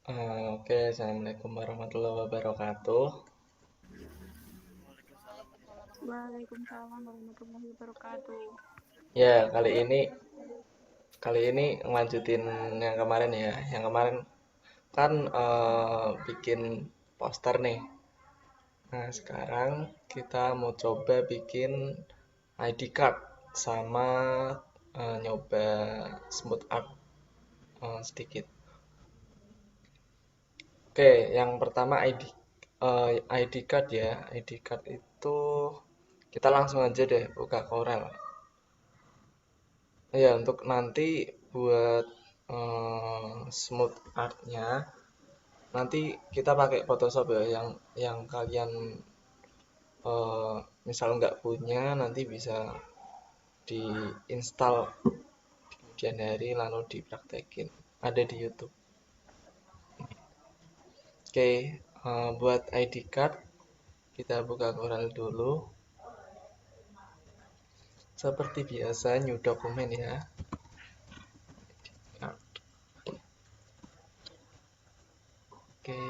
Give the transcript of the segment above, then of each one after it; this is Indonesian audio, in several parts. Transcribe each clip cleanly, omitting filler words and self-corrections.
Oke, Assalamualaikum warahmatullahi wabarakatuh. Waalaikumsalam warahmatullahi wabarakatuh. Ya, kali ini ngelanjutin yang kemarin ya. Yang kemarin kan bikin poster nih. Nah, sekarang kita mau coba bikin ID card sama nyoba smooth art sedikit. Oke, yang pertama ID card ya. ID card itu kita langsung aja deh buka Corel. Ya, untuk nanti buat smooth artnya, nanti kita pakai Photoshop ya, yang kalian eh, misal nggak punya, nanti bisa diinstal di kemudian hari lalu dipraktekin. Ada di YouTube. Oke, buat ID card kita buka Corel dulu. Seperti biasa, new dokumen ya. Nah, oke,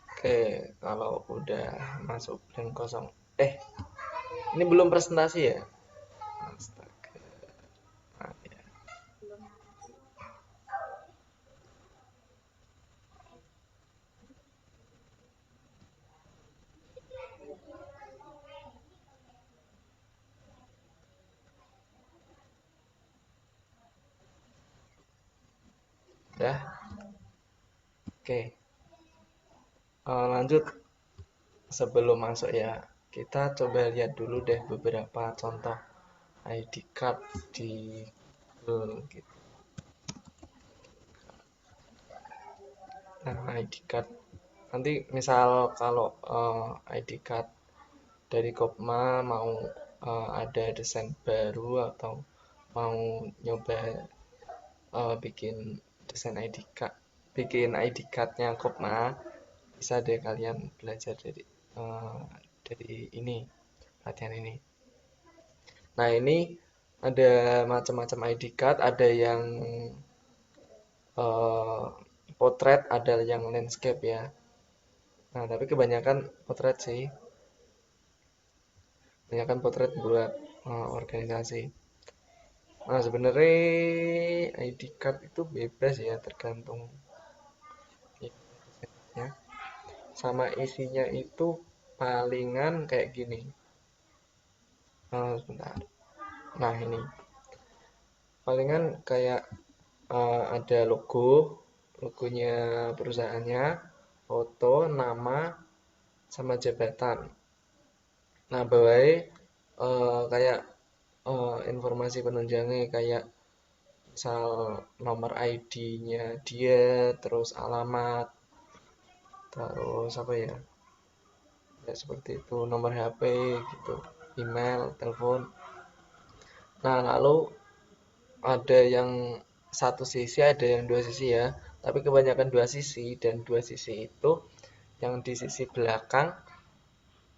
oke, kalau udah masuk blank kosong. Ini belum presentasi ya? Astaga. Maaf ya. Dah, oke. Lanjut sebelum masuk ya. Kita coba lihat dulu deh beberapa contoh ID card di Google gitu. Nah, ID card. Nanti misal kalau ID card dari Kopma mau ada desain baru atau mau nyoba bikin desain ID card, bikin ID cardnya Kopma, bisa deh kalian belajar eh, dari ini, latihan ini. Nah, ini ada macam-macam ID card, ada yang eh, potret, ada yang landscape ya. Nah, tapi kebanyakan potret sih. Kebanyakan potret buat organisasi. Nah, sebenarnya ID card itu bebas ya, tergantung ya. Sama isinya itu palingan kayak gini. Sebentar. Nah, ini palingan kayak ada logonya perusahaannya, foto, nama, sama jabatan. Nah, bawahnya kayak informasi penunjangnya kayak misal nomor ID-nya dia, terus alamat, terus apa ya? Ya seperti itu, nomor HP gitu, email, telepon. Nah, lalu ada yang satu sisi, ada yang dua sisi ya. Tapi kebanyakan dua sisi, dan dua sisi itu yang di sisi belakang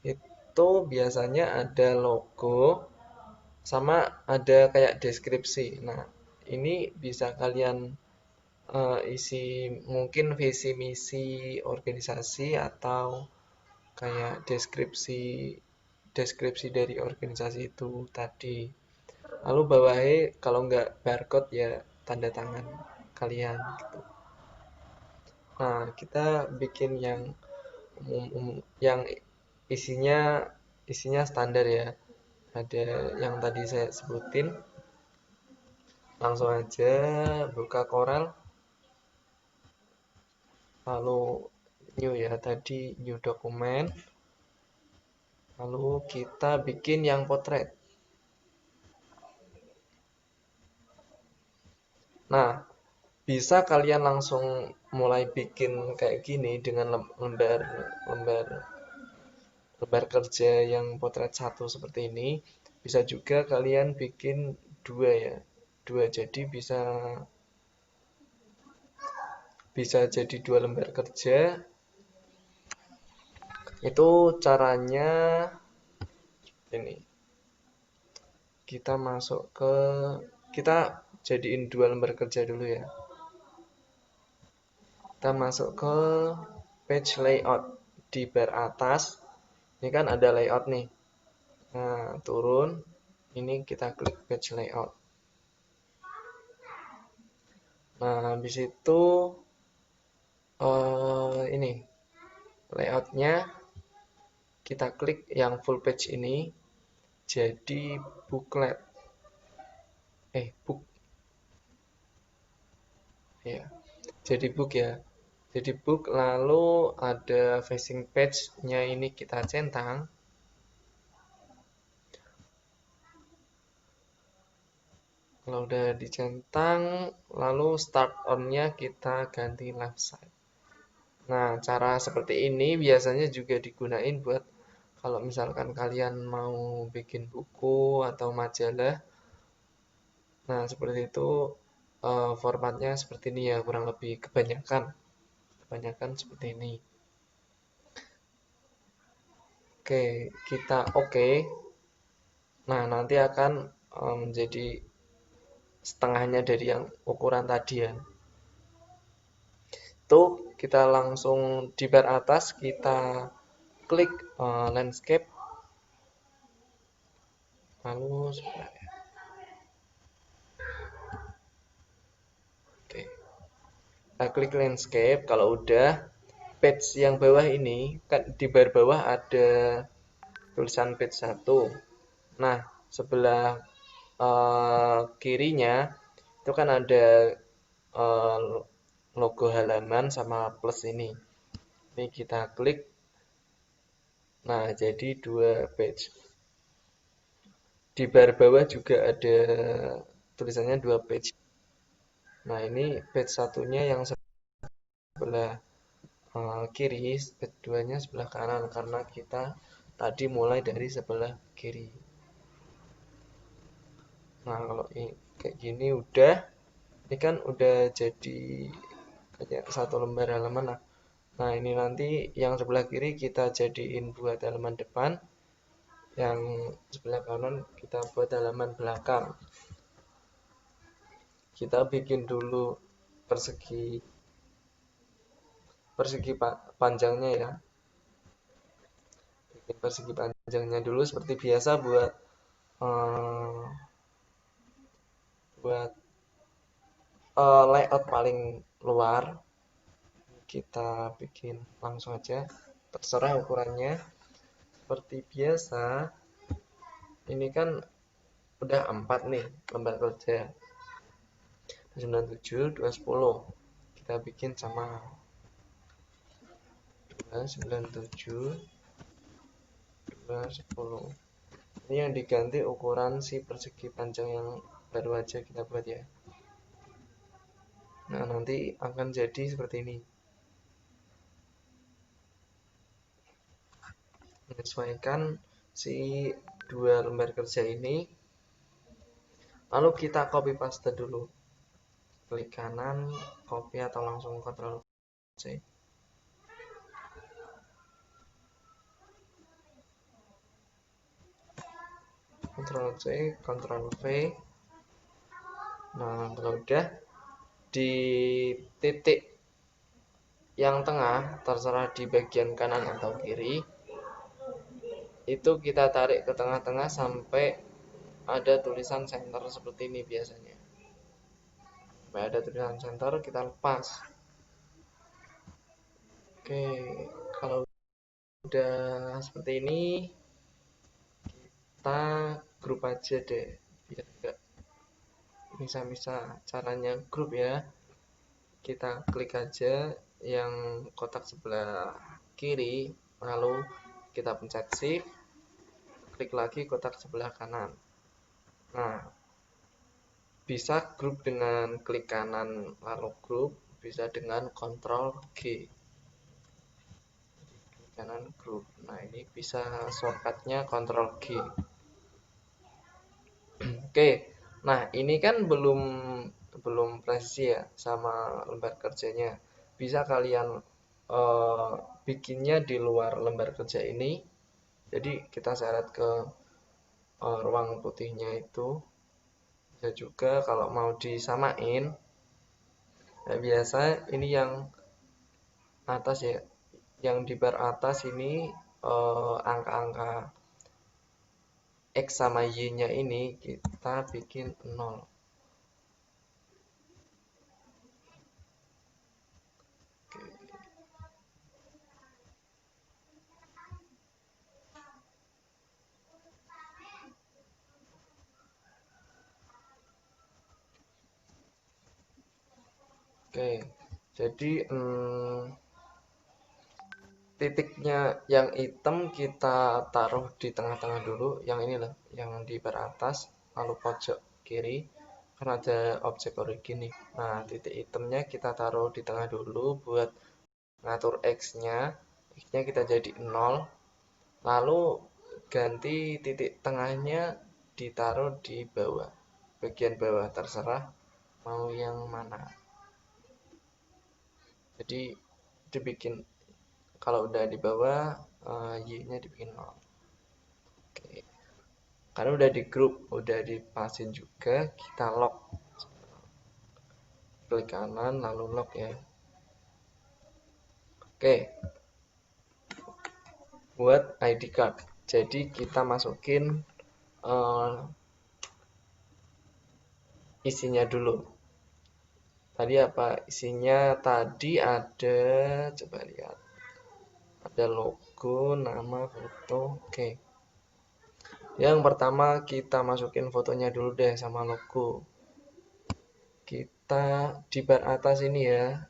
itu biasanya ada logo sama ada kayak deskripsi. Nah, ini bisa kalian isi mungkin visi misi organisasi atau kayak deskripsi deskripsi dari organisasi itu tadi. Lalu bawahnya kalau nggak barcode ya tanda tangan kalian gitu. Nah, kita bikin yang yang isinya isinya standar ya. Ada yang tadi saya sebutin. Langsung aja buka Corel, lalu new ya tadi new dokumen, lalu kita bikin yang potret. Nah, bisa kalian langsung mulai bikin kayak gini dengan lembar lembar lembar kerja yang potret satu seperti ini. Bisa juga kalian bikin dua ya, dua, jadi bisa bisa jadi dua lembar kerja. Itu caranya ini. kita masuk ke, kita jadiin 2 lembar kerja dulu ya. Kita masuk ke page layout. Di bar atas ini kan ada layout nih. Nah, turun ini kita klik page layout. Nah, habis itu ini layoutnya kita klik yang full page ini jadi booklet. Book ya. Jadi book ya. Jadi book, lalu ada facing page-nya ini kita centang. Kalau udah dicentang, lalu start on-nya kita ganti left side. Nah, cara seperti ini biasanya juga digunain buat kalau misalkan kalian mau bikin buku atau majalah. Nah, seperti itu formatnya seperti ini ya, kurang lebih kebanyakan seperti ini. Oke, kita oke. Nah, nanti akan menjadi setengahnya dari yang ukuran tadi ya. Itu kita langsung di bar atas kita klik landscape, lalu sebelah ya. Oke, kita klik landscape. Kalau udah, page yang bawah ini kan di bar bawah ada tulisan page 1. Nah, sebelah kirinya itu kan ada logo halaman sama plus ini. Ini kita klik. Nah, jadi 2 page. Di bar bawah juga ada tulisannya 2 page. Nah, ini page satunya yang sebelah kiri, page 2-nya sebelah kanan karena kita tadi mulai dari sebelah kiri. Nah, kalau ini kayak gini udah, ini kan udah jadi kayak 1 lembar halaman. Nah, ini nanti yang sebelah kiri kita jadiin buat halaman depan, yang sebelah kanan kita buat halaman belakang. Kita bikin dulu persegi panjangnya ya. Bikin persegi panjangnya dulu seperti biasa buat layout paling luar. Kita bikin langsung aja, terserah ukurannya. Seperti biasa, ini kan udah 4 nih lembar kerja, 97, 210. Kita bikin sama 297, 210. Ini yang diganti ukuran si persegi panjang yang baru aja kita buat ya. Nah, nanti akan jadi seperti ini. Menyesuaikan si 2 lembar kerja ini. Lalu kita copy paste dulu. Klik kanan, copy atau langsung Ctrl C. Ctrl C, Ctrl V. Nah, kalau udah di titik yang tengah, terserah di bagian kanan atau kiri, itu kita tarik ke tengah-tengah sampai ada tulisan center seperti ini biasanya. Sampai ada tulisan center, kita lepas. Oke, kalau udah seperti ini, kita grup aja deh, biar enggak bisa-bisa. Caranya grup ya, kita klik aja yang kotak sebelah kiri, lalu kita pencet shift, klik lagi kotak sebelah kanan. Nah, bisa grup dengan klik kanan lalu grup, bisa dengan Ctrl G, klik kanan grup. Nah, ini bisa shortcutnya Ctrl G. Oke, nah ini kan belum presisi ya sama lembar kerjanya. Bisa kalian bikinnya di luar lembar kerja ini. Jadi kita syarat ke ruang putihnya itu. Bisa juga kalau mau disamain, nah biasa ini yang atas ya, yang di bar atas ini angka-angka X sama Y-nya ini kita bikin 0. Oke, jadi titiknya yang hitam kita taruh di tengah-tengah dulu, yang ini loh, yang di bar atas, lalu pojok kiri, kan ada objek origin nih. Nah, titik hitamnya kita taruh di tengah dulu buat ngatur X-nya. X-nya kita jadi 0, lalu ganti titik tengahnya ditaruh di bawah, bagian bawah, terserah mau yang mana. Jadi dibikin, kalau udah di bawah Y-nya dibikin 0. Oke. Karena udah di grup, udah dipasin juga, kita lock. Klik kanan lalu lock ya. Oke, buat ID card. Jadi kita masukin isinya dulu. Tadi apa isinya? Tadi ada, coba lihat. Ada logo, nama, foto. Oke. Yang pertama kita masukin fotonya dulu deh sama logo. Kita di bar atas ini ya.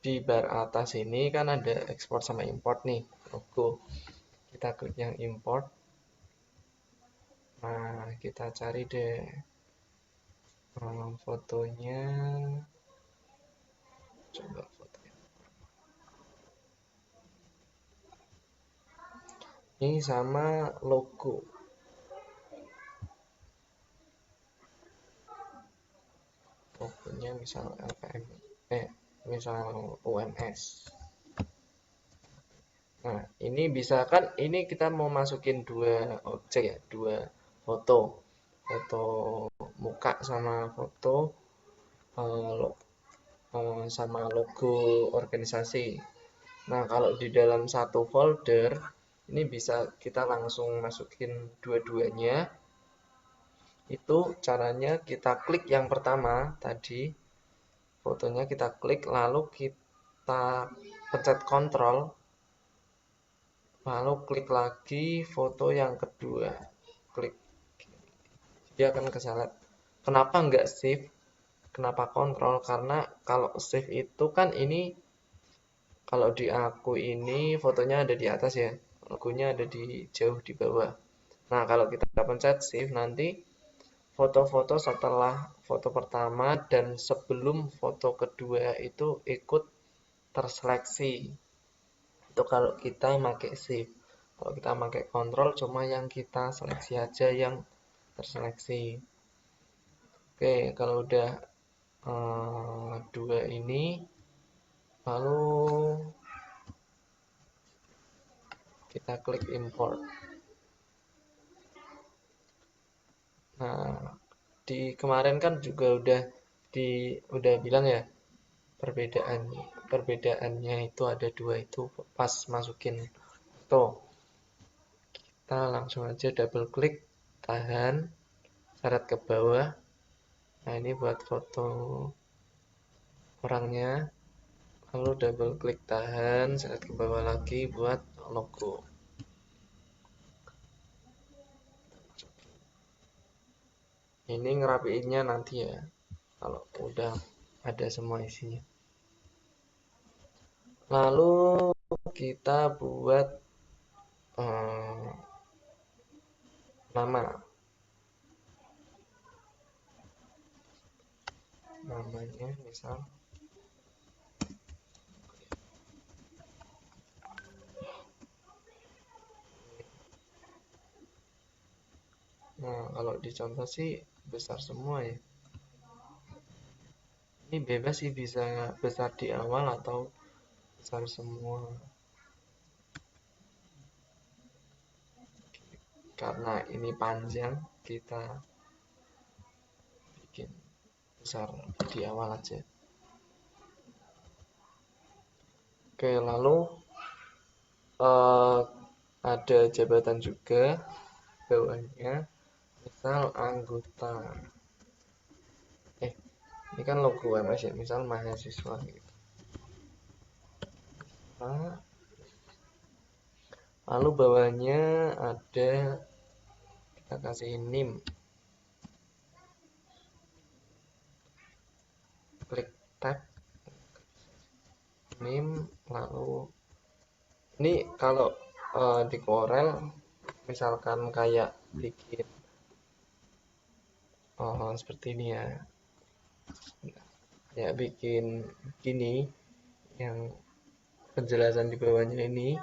Di bar atas ini kan ada export sama import nih, logo. Kita klik yang import. Nah, kita cari deh fotonya. Coba fotonya. Ini sama logo. Logonya misal LPM, misal UMS. Nah, ini bisa kan, ini kita mau masukin dua objek ya, dua foto. Foto muka sama foto sama logo organisasi. Nah, kalau di dalam satu folder, ini bisa kita langsung masukin dua-duanya. Itu caranya kita klik yang pertama tadi, fotonya kita klik, lalu kita pencet kontrol, lalu klik lagi foto yang kedua. Klik, dia akan kesalat. Kenapa nggak save? Kenapa kontrol? Karena kalau save itu kan ini, kalau di aku ini fotonya ada di atas ya, logonya ada di jauh di bawah. Nah, kalau kita pencet save, nanti foto-foto setelah foto pertama dan sebelum foto kedua itu ikut terseleksi. Itu kalau kita pakai save. Kalau kita pakai kontrol, cuma yang kita seleksi aja yang terseleksi. Oke, kalau udah dua ini, lalu kita klik import. Nah, di kemarin kan juga udah bilang ya, perbedaannya itu ada dua itu pas masukin foto. Kita langsung aja double klik, tahan, seret ke bawah. Nah, ini buat foto orangnya, lalu double klik, tahan, seret ke bawah lagi buat logo. Ini ngerapiinnya nanti ya, kalau udah ada semua isinya. Lalu kita buat nama. Namanya misal nah, kalau dicontoh sih besar semua ya. Ini bebas sih, bisa besar di awal atau besar semua. Karena ini panjang, kita bikin besar di awal aja. Oke, lalu eh, ada jabatan juga bawahnya, misal anggota. Ini kan logo MS ya, misal mahasiswa gitu. Nah, lalu bawahnya ada, kita kasih NIM, klik tab NIM. Lalu ini kalau di Corel misalkan kayak bikin seperti ini ya, kayak bikin gini, yang penjelasan di bawahnya ini.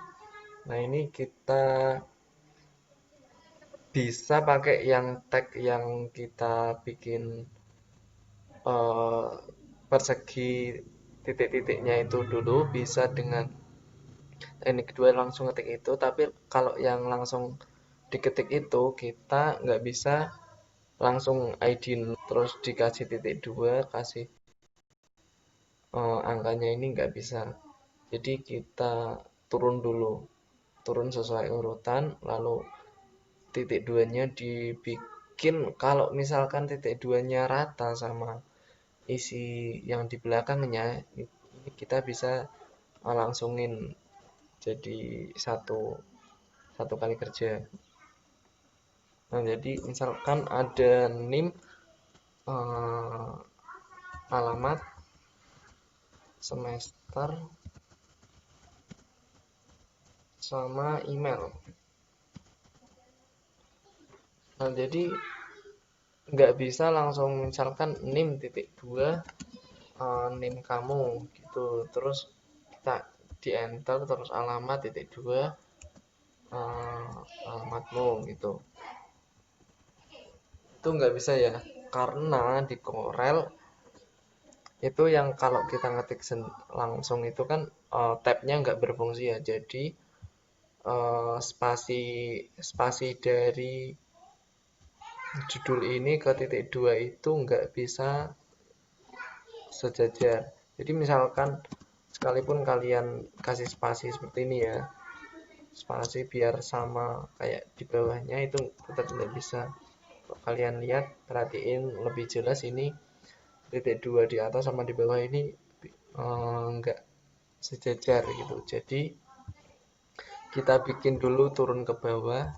Nah, ini kita bisa pakai yang tag yang kita bikin persegi titik-titiknya itu dulu, bisa dengan teknik kedua langsung ketik itu. Tapi kalau yang langsung diketik itu, kita nggak bisa langsung ID terus dikasih titik dua, kasih angkanya, ini nggak bisa. Jadi kita turun dulu, turun sesuai urutan, lalu titik duanya dibikin. Kalau misalkan titik duanya rata sama isi yang di belakangnya, ini kita bisa langsungin jadi satu satu kali kerja. Nah, jadi misalkan ada NIM, alamat, semester, sama email. Nah, jadi nggak bisa langsung misalkan NIM titik dua, NIM kamu gitu, terus kita di enter, terus alamat titik dua, alamatmu gitu. Itu nggak bisa ya, karena di Corel itu yang kalau kita ngetik langsung itu kan tabnya nggak berfungsi ya. Jadi spasi spasi dari judul ini ke titik dua itu nggak bisa sejajar. Jadi misalkan sekalipun kalian kasih spasi seperti ini ya, spasi biar sama kayak di bawahnya, itu tetap tidak bisa. Kalau kalian lihat, perhatiin lebih jelas, ini titik dua di atas sama di bawah ini nggak sejajar gitu. Jadi kita bikin dulu turun ke bawah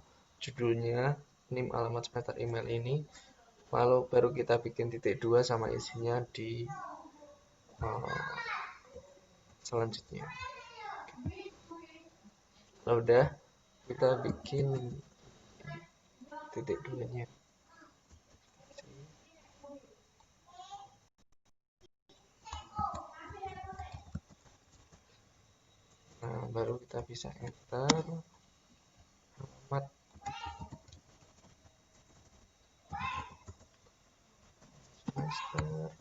judulnya, NIM, alamat, semester, email ini, lalu baru kita bikin titik dua sama isinya di selanjutnya. Kalau udah, kita bikin titik duanya. Nah, baru kita bisa enter alamat, semester.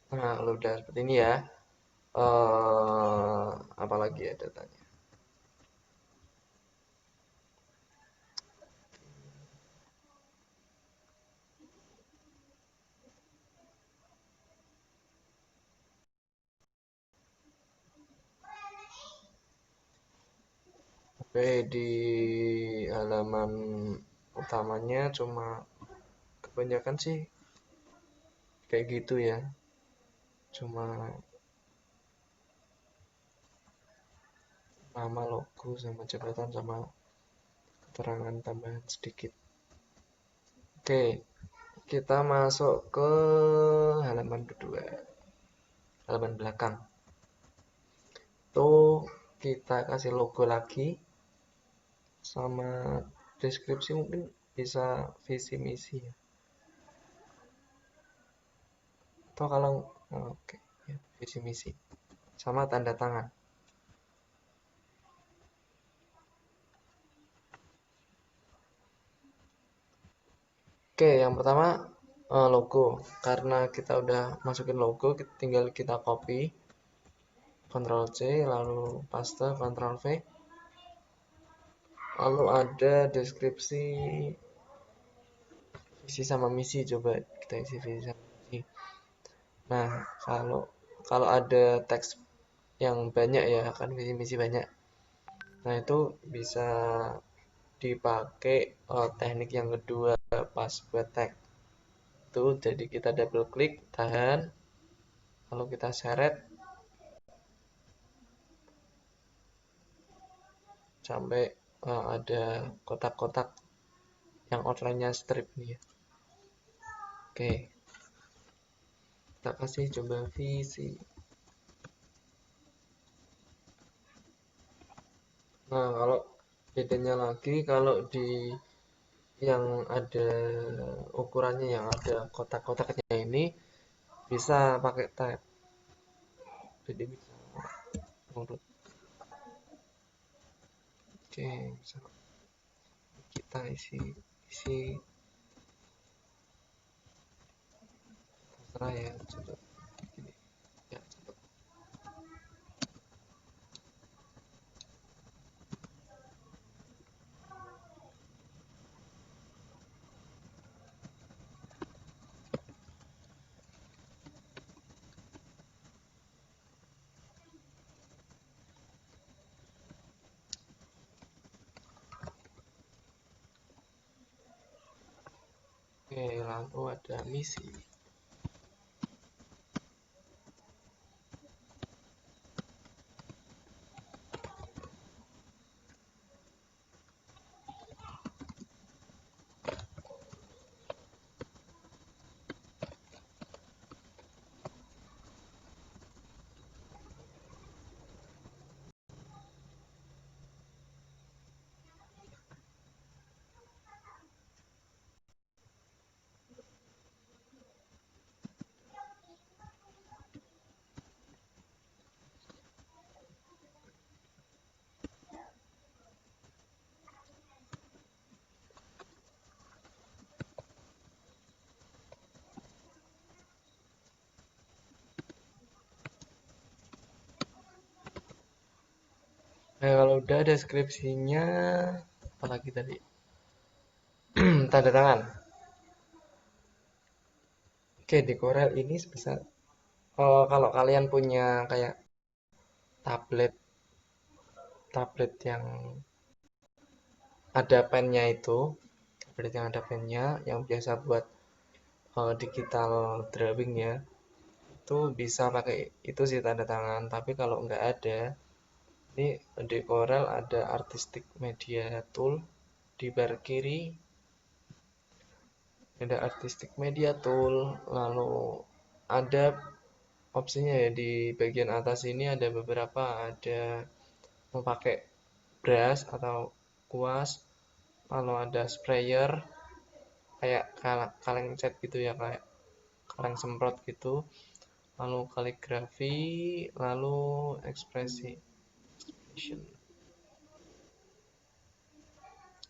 Nah, kalau udah seperti ini ya, apalagi ya datanya. Oke, di halaman utamanya cuma kebanyakan sih kayak gitu ya, cuma nama, logo, sama jabatan, sama keterangan tambahan sedikit. Oke, kita masuk ke halaman kedua, halaman belakang. Tuh kita kasih logo lagi, sama deskripsi, mungkin bisa visi misi ya. Atau kalau oke, ya, visi misi sama tanda tangan. Oke, yang pertama logo. Karena kita udah masukin logo, tinggal kita copy, Ctrl C, lalu paste, Ctrl V. Lalu ada deskripsi visi sama misi, coba kita isi visi sama misi. Nah, kalau kalau ada teks yang banyak ya, kan visi misi banyak. Nah, itu bisa dipakai teknik yang kedua pas buat tag. Itu jadi kita double klik, tahan, lalu kita seret sampai ada kotak-kotak yang outline-nya strip nih ya. Oke, kita kasih coba visi. Nah, kalau bedanya lagi kalau di yang ada ukurannya yang ada kotak-kotaknya ini bisa pakai tab. Jadi bisa urut. Oke, bisa kita isi terserah ya. Coba gini. Ya, coba. Oke, lalu ada misi. Nah, kalau udah deskripsinya, apalagi tadi? Tanda tangan. Oke, di Corel ini sebesar kalau kalian punya kayak tablet tablet yang ada pennya itu, tablet yang ada pennya, yang biasa buat digital drawing ya, itu bisa pakai itu sih tanda tangan. Tapi kalau nggak ada, ini di Corel ada Artistic Media Tool di bar kiri, ada Artistic Media Tool, lalu ada opsinya ya di bagian atas ini ada beberapa, ada mau pakai brush atau kuas, lalu ada sprayer kayak kaleng cat gitu ya, kayak kaleng semprot gitu, lalu kaligrafi, lalu ekspresi expression.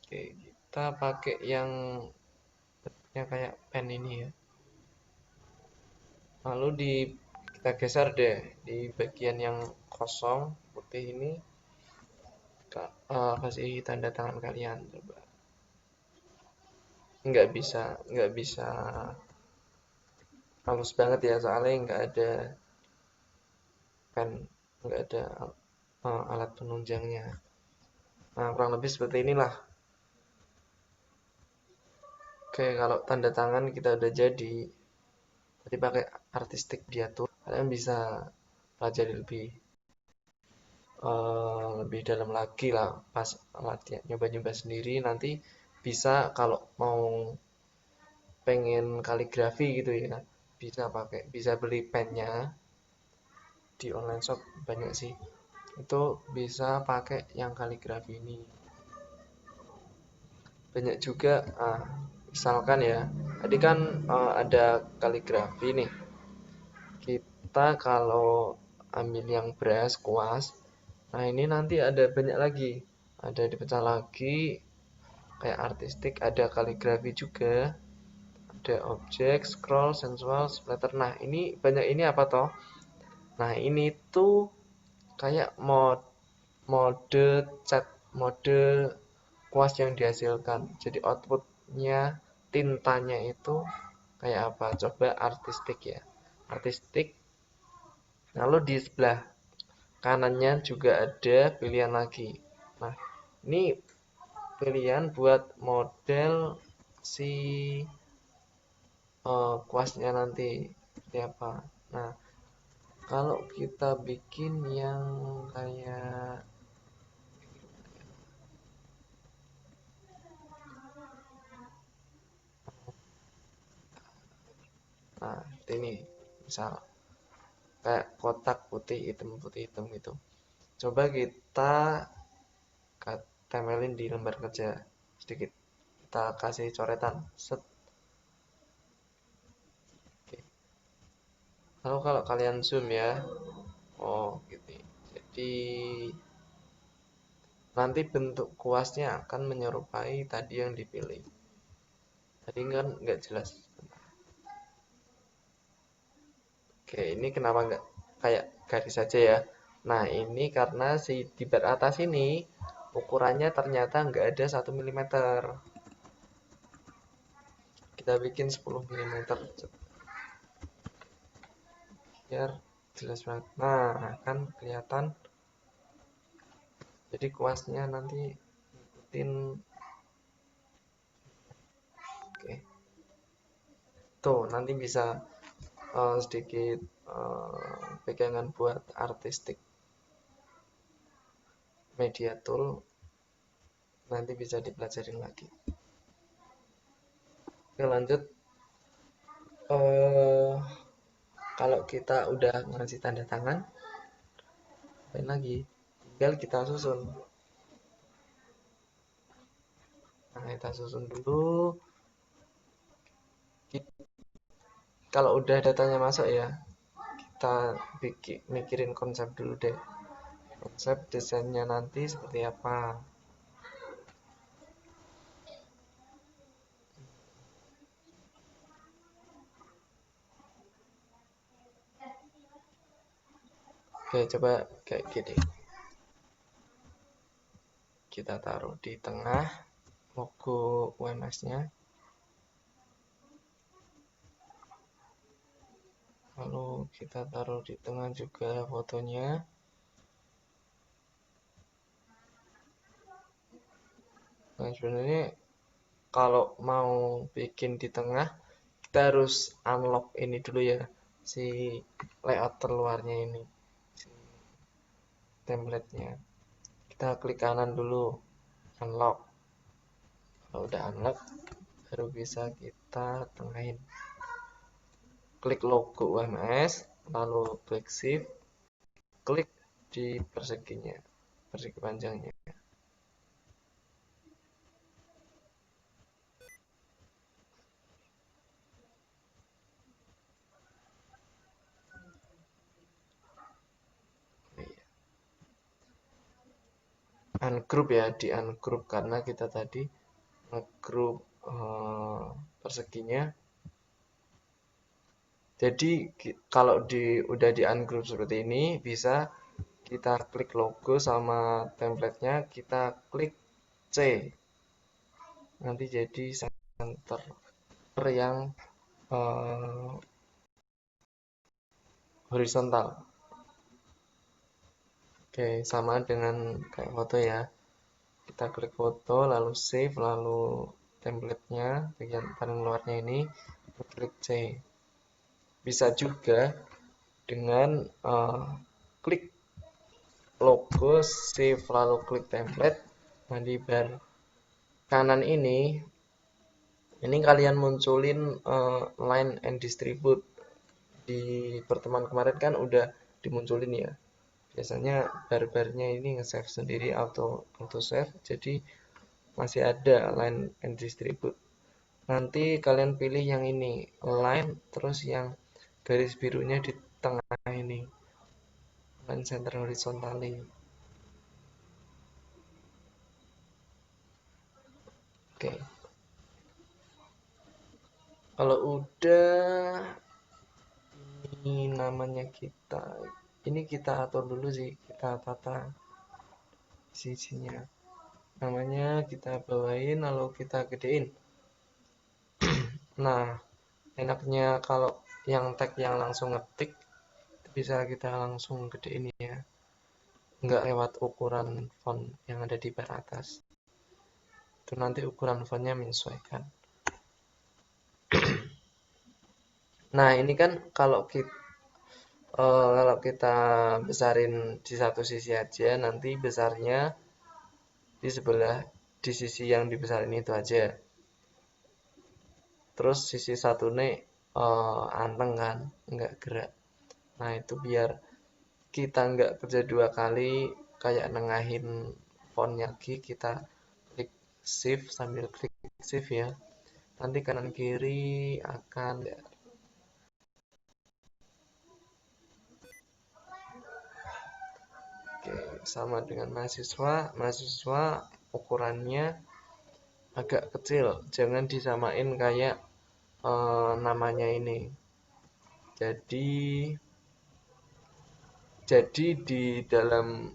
Oke, kita pakai yang kayak pen ini ya, lalu kita geser deh di bagian yang kosong putih ini, kasih tanda tangan kalian coba. Nggak bisa halus banget ya, soalnya nggak ada pen, nggak ada alat penunjangnya. Nah, kurang lebih seperti inilah. Oke, kalau tanda tangan kita udah jadi, tadi pakai artistik dia tuh, kalian bisa pelajari lebih dalam lagi lah pas latihan nyoba-nyoba sendiri. Nanti bisa kalau mau pengen kaligrafi gitu ya, bisa beli pennya di online shop banyak sih. Itu bisa pakai yang kaligrafi ini. Banyak juga, misalkan ya, tadi kan ada kaligrafi nih. Kita kalau ambil yang brush, kuas, nah ini nanti ada banyak lagi. Ada dipecah lagi, kayak artistik, ada kaligrafi juga. ada objek, scroll, sensual, splatter. Nah, ini banyak ini apa toh? Nah, ini tuh kayak mode cat, mode kuas yang dihasilkan. Jadi outputnya tintanya itu kayak apa? Coba artistik ya. Artistik. Lalu di sebelah kanannya juga ada pilihan lagi. Nah, ini pilihan buat model si kuasnya nanti seperti apa. Nah, kalau kita bikin yang kayak, nah ini misal kayak kotak putih hitam gitu. Coba kita tempelin di lembar kerja sedikit. Kita kasih coretan. Set. Oke. Lalu kalau kalian zoom ya, oh gitu. Jadi nanti bentuk kuasnya akan menyerupai tadi yang dipilih. Tadi kan nggak jelas. Oke, ini kenapa nggak kayak garis saja ya? Nah, ini karena si di bar atas ini ukurannya ternyata nggak ada 1 mm. Kita bikin 10 mm biar jelas banget. Nah, kan kelihatan. Jadi kuasnya nanti ikutin. Oke. Tuh, nanti bisa sedikit pegangan buat artistik media tool, nanti bisa dipelajarin lagi. Oke, lanjut. eh Kalau kita udah ngasih tanda tangan, apain lagi? Tinggal kita susun. Nah, kita susun dulu. Kalau udah datanya masuk ya, kita mikirin konsep dulu deh. Konsep desainnya nanti seperti apa. Oke, coba kayak gini. Kita taruh di tengah logo UMS-nya. Lalu kita taruh di tengah juga fotonya. Nah, sebenarnya kalau mau bikin di tengah, kita harus unlock ini dulu ya, si layout terluarnya ini, si template-nya. Kita klik kanan dulu, unlock. Kalau udah unlock, baru bisa kita tengahin. Klik logo UMS, lalu klik shift, klik di perseginya, persegi panjangnya. Ungroup ya, di ungroup karena kita tadi ngegroup perseginya. Jadi kalau udah di ungroup seperti ini, bisa kita klik logo sama template-nya, kita klik C. Nanti jadi center yang horizontal. Oke, sama dengan kayak foto ya. Kita klik foto, lalu save, lalu template-nya, bagian paling luarnya ini, kita klik C. Bisa juga dengan klik logo, save, lalu klik template. Nah, di bar kanan ini kalian munculin line and distribute. Di pertemuan kemarin kan udah dimunculin ya. Biasanya bar-barnya ini nge-save sendiri, auto save, jadi masih ada line and distribute. Nanti kalian pilih yang ini, line, terus yang garis birunya di tengah ini, line center horizontally. Oke. Kalau udah, ini namanya kita, ini kita atur dulu sih, kita tata sisinya. Namanya kita bawain lalu kita gedein. Nah, enaknya kalau yang tag yang langsung ngetik bisa kita langsung gedein ya, nggak lewat ukuran font yang ada di bar atas. Itu nanti ukuran fontnya menyesuaikan. Nah, ini kan kalau kita besarin di satu sisi aja, nanti besarnya di sebelah, di sisi yang dibesarin itu aja. Terus sisi satu nih anteng kan, nggak gerak. Nah, itu biar kita nggak kerja dua kali, kayak nengahin fontnya lagi, kita klik shift sambil klik shift ya. Nanti kanan kiri akan ya. Oke, sama dengan mahasiswa. Mahasiswa ukurannya agak kecil, jangan disamain kayak namanya ini. Jadi di dalam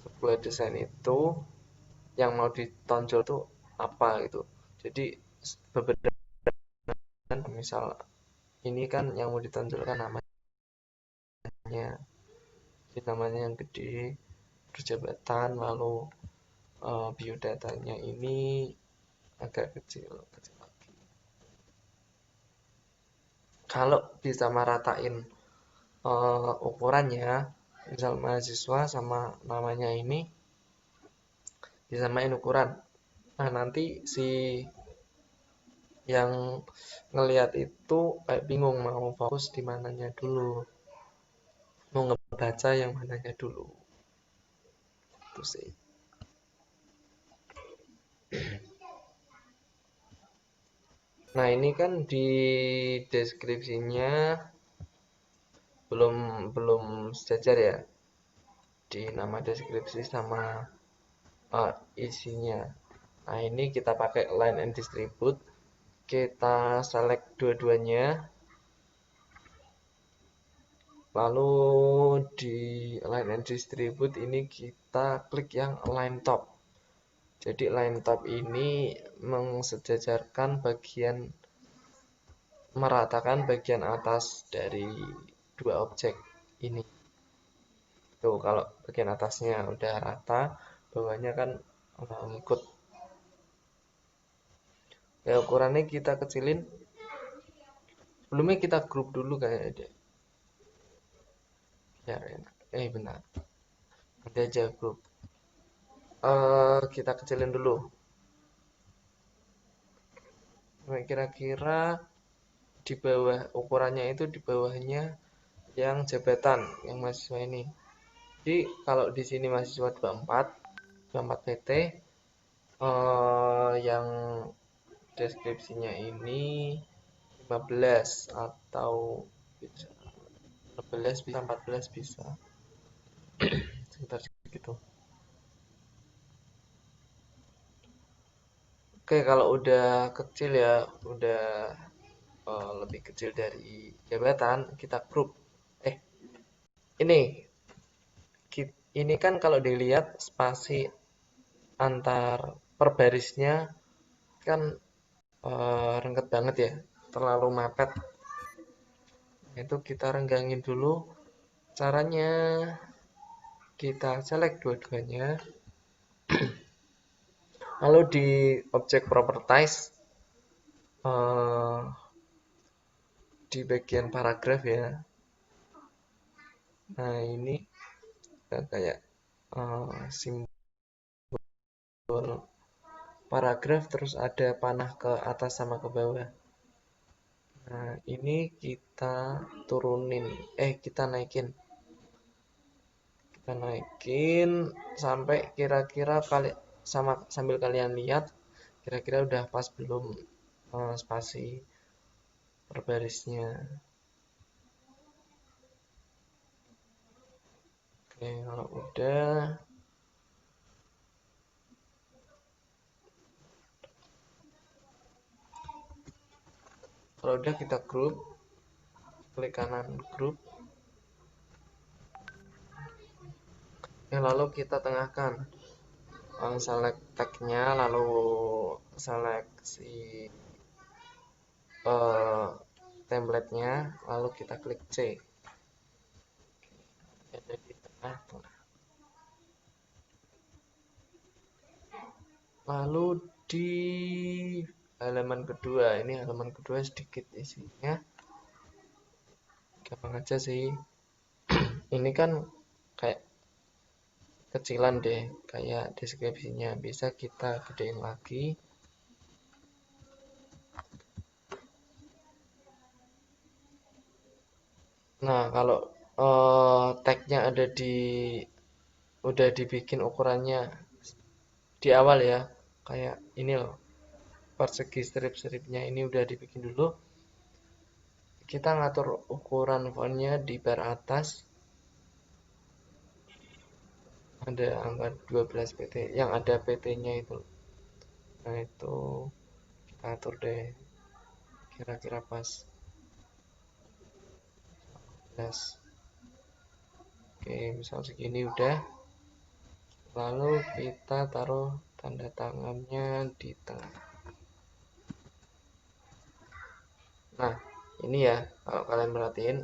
sebuah desain itu yang mau ditonjol tuh apa gitu. Jadi beberapa, misal ini kan yang mau ditonjolkan namanya, jadi namanya yang gede, perjabatan, lalu biodatanya ini agak kecil, kecil lagi. Kalau bisa meratain ukurannya, misal mahasiswa sama namanya ini disamain ukuran. Nah, nanti si yang ngelihat itu kayak bingung mau fokus di mananya dulu, mau ngebaca yang mananya dulu. Itu sih. Nah, ini kan di deskripsinya belum belum sejajar ya, di nama deskripsi sama isinya. Nah, ini kita pakai line and distribute. Kita select dua-duanya. Lalu di line and distribute ini kita klik yang line top. Jadi line top ini mengsejajarkan bagian, meratakan bagian atas dari dua objek ini. Tuh, kalau bagian atasnya udah rata, bawahnya kan ngikut. Ya, ukurannya kita kecilin. Sebelumnya kita grup dulu kayak ada. Ya, enak. Benar. Nanti aja grup. Kita kecilin dulu. Kira-kira di bawah ukurannya itu, di bawahnya yang jabatan, yang mahasiswa ini. Jadi kalau di sini mahasiswa 24 PT, yang deskripsinya ini 15 atau bisa 15 bisa, 14 bisa, sekitar segitu. Oke, kalau udah kecil ya, udah lebih kecil dari jabatan, kita grup. Eh, ini ini kan kalau dilihat spasi antar per barisnya kan rengket banget ya, terlalu mepet. Itu kita renggangin dulu. Caranya kita select dua-duanya, lalu di objek properties di bagian paragraf ya. Nah, ini kayak simbol paragraf, terus ada panah ke atas sama ke bawah. Nah, ini kita turunin, kita naikin. Kita naikin sampai kira-kira sambil kalian lihat kira-kira udah pas belum spasi per barisnya. Oke, kalau udah, Kalau udah kita group, klik kanan group, lalu kita tengahkan, select tag-nya, lalu seleksi template-nya, lalu kita klik C. Ada di tengah-tengah. Lalu di halaman kedua, ini halaman kedua sedikit isinya gampang aja sih. Ini kan kayak kecilan deh, kayak deskripsinya, bisa kita gedein lagi. Nah, kalau tagnya ada udah dibikin ukurannya di awal ya, kayak ini loh, persegi strip-stripnya ini udah dibikin dulu. Kita ngatur ukuran fontnya di bar atas, ada angka 12 pt, yang ada pt-nya itu. Nah, itu kita atur deh, kira-kira pas 12. Oke, misal segini udah. Lalu kita taruh tanda tangannya di tengah. Nah, ini ya, kalau kalian perhatiin,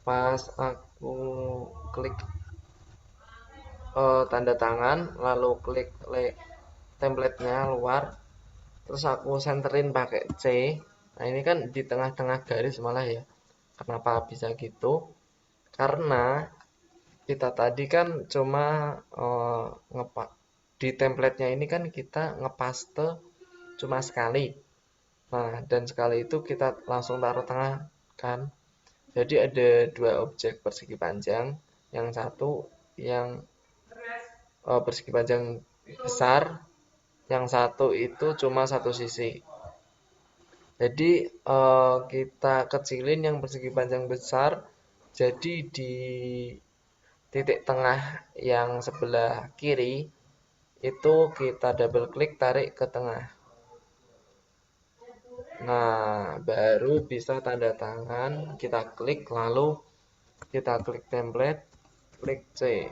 pas aku klik tanda tangan, lalu klik template-nya luar, terus aku senterin pakai C. Nah, ini kan di tengah-tengah garis malah ya. Kenapa bisa gitu? Karena kita tadi kan cuma di template-nya ini kan kita ngepaste cuma sekali. Nah, dan sekali itu kita langsung taruh tengah kan. Jadi ada dua objek persegi panjang, yang satu yang persegi panjang besar, yang satu itu cuma satu sisi. Jadi kita kecilin yang persegi panjang besar, jadi di titik tengah yang sebelah kiri itu kita double klik, tarik ke tengah. Nah, baru bisa tanda tangan, kita klik, lalu kita klik template, klik C.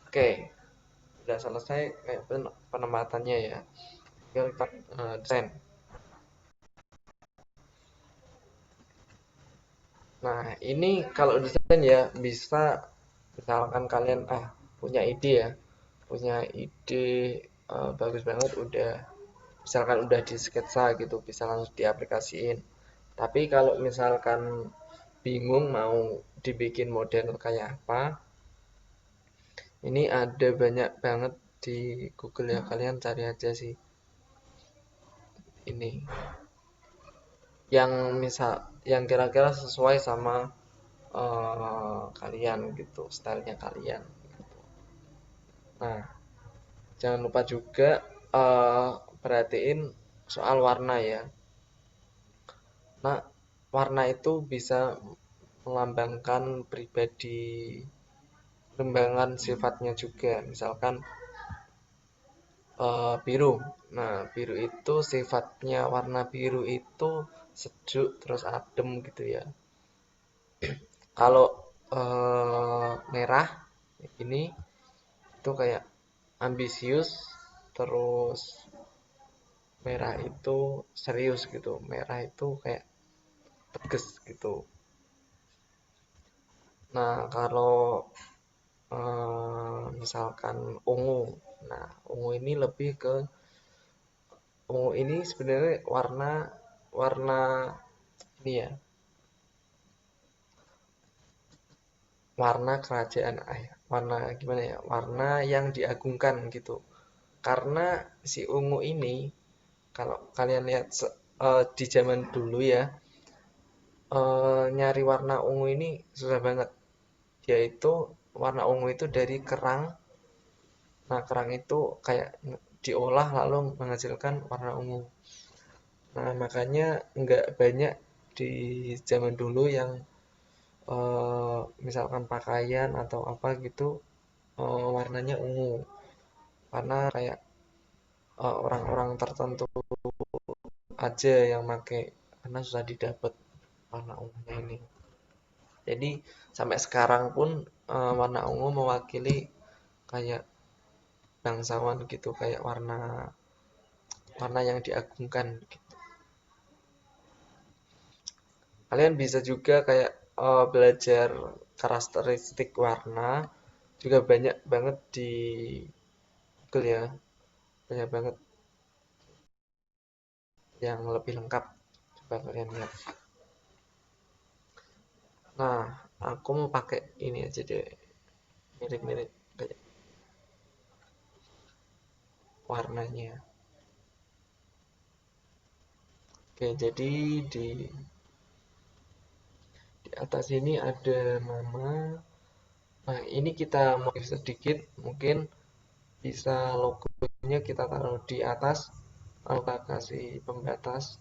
Oke, udah selesai kayak penempatannya ya. Kita desain. Nah, ini kalau desain ya bisa, misalkan kalian punya ide ya, punya ide bagus banget, misalkan udah di sketsa gitu, bisa langsung diaplikasiin. Tapi kalau misalkan bingung mau dibikin model kayak apa, ini ada banyak banget di Google ya, kalian cari aja sih ini yang yang kira-kira sesuai sama kalian gitu, stylenya kalian gitu. Nah, jangan lupa juga perhatiin soal warna ya. Nah, warna itu bisa melambangkan pribadi, lembangan sifatnya juga. Misalkan biru. Nah, biru itu sifatnya, warna biru itu sejuk terus adem gitu ya. Kalau merah ini itu kayak ambisius, terus merah itu serius gitu. Merah itu kayak tegas gitu. Nah, kalau misalkan ungu. Nah, ungu ini lebih ke, ungu ini sebenarnya warna warna ini ya, warna kerajaan, warna gimana ya, warna yang diagungkan gitu. Karena si ungu ini, kalau kalian lihat di zaman dulu ya, nyari warna ungu ini susah banget. Yaitu warna ungu itu dari kerang. Nah, kerang itu kayak diolah lalu menghasilkan warna ungu. Nah, makanya nggak banyak di zaman dulu yang misalkan pakaian atau apa gitu warnanya ungu. Karena kayak orang-orang tertentu aja yang pakai, karena susah didapat warna ungunya ini. Jadi sampai sekarang pun warna ungu mewakili kayak bangsawan gitu, kayak warna warna yang diagungkan gitu. Kalian bisa juga kayak belajar karakteristik warna, juga banyak banget di Google ya, banyak banget yang lebih lengkap. Coba kalian lihat. Nah, aku mau pakai ini aja deh, mirip-mirip kayak warnanya. Oke, jadi di atas ini ada nama. Nah, ini kita modif sedikit, mungkin bisa logonya kita taruh di atas, lalu kita kasih pembatas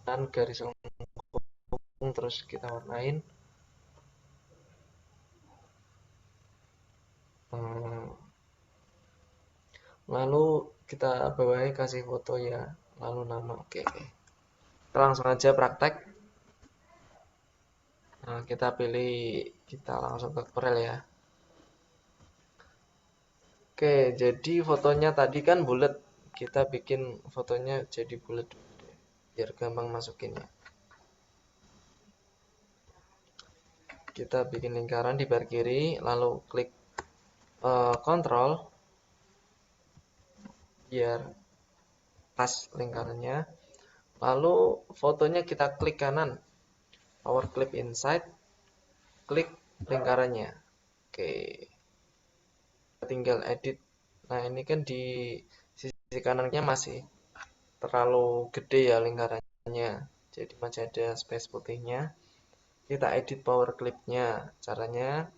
dan garis lengkung, terus kita warnain. Lalu kita bawahi kasih foto ya, lalu nama. Oke, oke. Kita langsung aja praktek. Nah, kita pilih, kita langsung ke Corel ya. Oke, jadi fotonya tadi kan bulat. Kita bikin fotonya jadi bulat biar gampang masukinnya. Kita bikin lingkaran di bar kiri, lalu klik Ctrl biar pas lingkarannya. Lalu fotonya kita klik kanan, power clip inside, klik lingkarannya. Oke, tinggal edit. Nah, ini kan di sisi kanannya masih terlalu gede ya lingkarannya, jadi masih ada space putihnya. Kita edit power clipnya. Caranya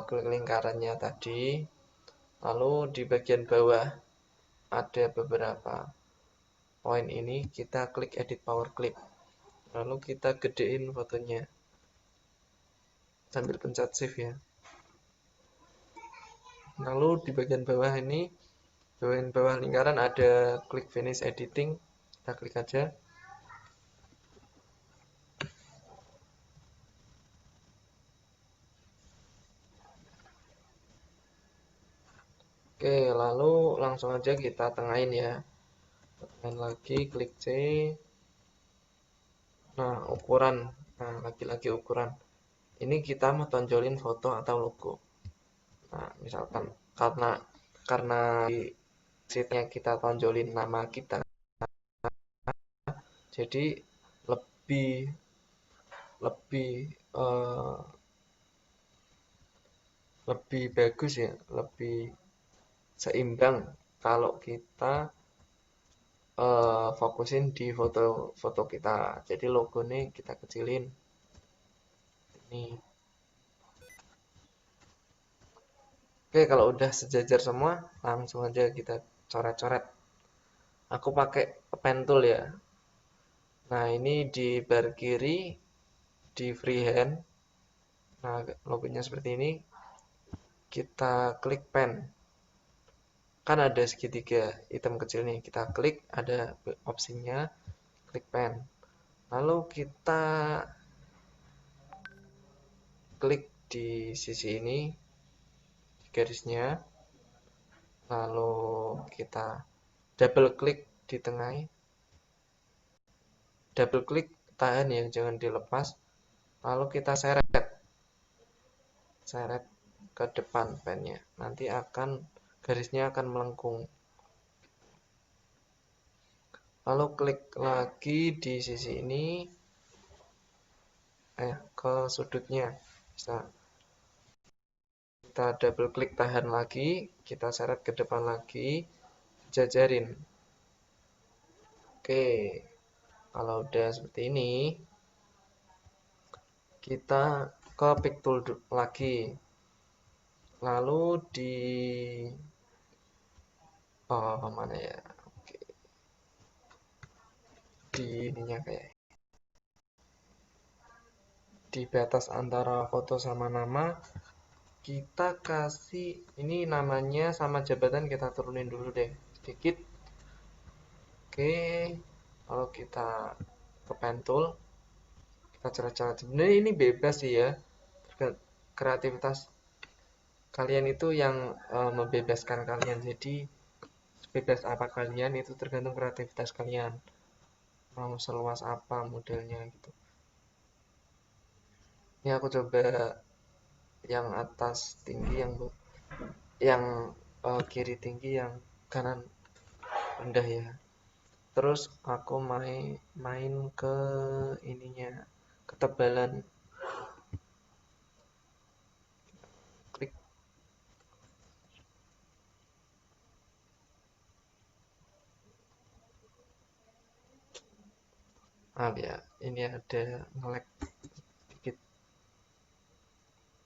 klik lingkarannya tadi, lalu di bagian bawah ada beberapa poin ini, kita klik edit power clip, lalu kita gedein fotonya sambil pencet shift ya. Lalu di bagian bawah ini, bagian bawah lingkaran ada klik finish editing, kita klik aja. Oke, lalu langsung aja kita tengahin ya. Tengahin lagi, klik C. Nah, ukuran. Nah, lagi-lagi ukuran. Ini kita mau tonjolin foto atau logo. Nah, misalkan karena di sheetnya kita tonjolin nama kita, jadi lebih lebih eh, lebih bagus ya, lebih seimbang kalau kita fokusin di foto-foto kita. Jadi logo nih kita kecilin. Ini. Oke, kalau udah sejajar semua, langsung aja kita coret-coret. Aku pakai pen tool ya. Nah, ini di bar kiri, di freehand. Nah, logonya seperti ini. Kita klik pen. Kan ada segitiga hitam kecil nih. Kita klik, ada opsinya, klik pen. Lalu kita klik di sisi ini, garisnya. Lalu kita double klik di tengah. Double klik, tahan ya, jangan dilepas. Lalu kita seret ke depan pennya. Nanti garisnya akan melengkung. Lalu klik lagi di sisi ini, ke sudutnya. Bisa kita double klik, tahan lagi, kita seret ke depan lagi, jajarin. Oke, kalau udah seperti ini, kita ke pick tool lagi. Lalu di mana ya? Oke. Di ininya kayak di batas antara foto sama nama, kita kasih ini namanya sama jabatan kita turunin dulu deh sedikit. Oke, Lalu kita ke pen tool, kita coret-coret. Sebenarnya ini bebas sih ya, kreativitas kalian itu yang membebaskan kalian. Jadi bebas apa kalian itu tergantung kreativitas kalian, mau seluas apa modelnya gitu. Ini aku coba yang atas tinggi, yang kiri tinggi, yang kanan rendah ya. Terus aku main ke ininya, ketebalan, klik. Ya, ini ada nge-lag dikit.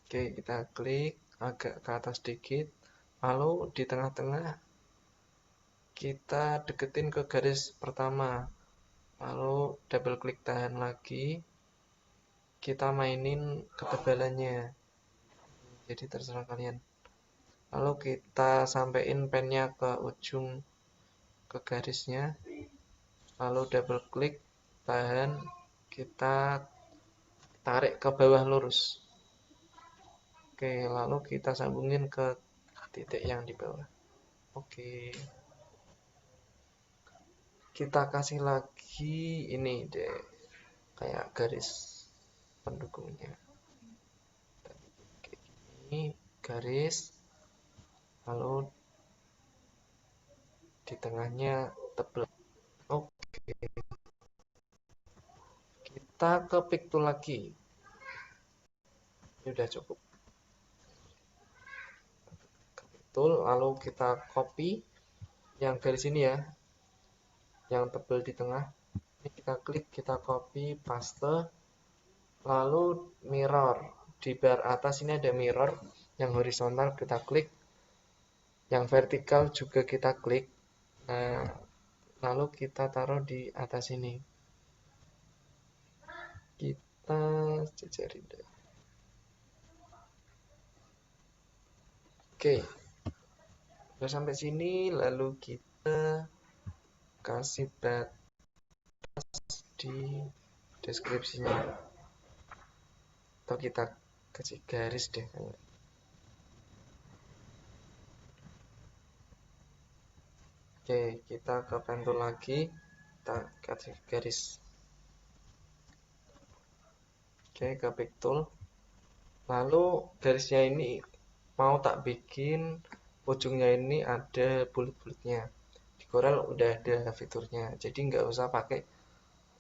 Oke, kita klik agak ke atas dikit, lalu di tengah-tengah kita deketin ke garis pertama, lalu double klik, tahan lagi, kita mainin ketebalannya, jadi terserah kalian. Lalu kita sampein pennya ke ujung, ke garisnya, lalu double klik, tahan, kita tarik ke bawah lurus. Oke, lalu kita sambungin ke titik yang di bawah. Oke, kita kasih lagi ini deh, kayak garis pendukungnya. Ini garis, lalu di tengahnya tebel. Oke, kita ke pick tool lagi. Ini udah cukup. Ke pick tool, lalu kita copy yang garis ini ya, yang tebel di tengah. Ini kita klik, kita copy, paste, lalu mirror. Di bar atas ini ada mirror, yang horizontal kita klik, yang vertikal juga kita klik. Nah, lalu kita taruh di atas ini. Kita jejerin deh. Oke, udah sampai sini, lalu kita kasih batas di deskripsinya, atau kita kasih garis deh. Oke, kita ke pen tool lagi, kita kasih garis. Oke, ke pick tool, lalu garisnya ini mau tak bikin ujungnya ini ada bulat-bulatnya. Di Corel udah ada fiturnya, jadi nggak usah pakai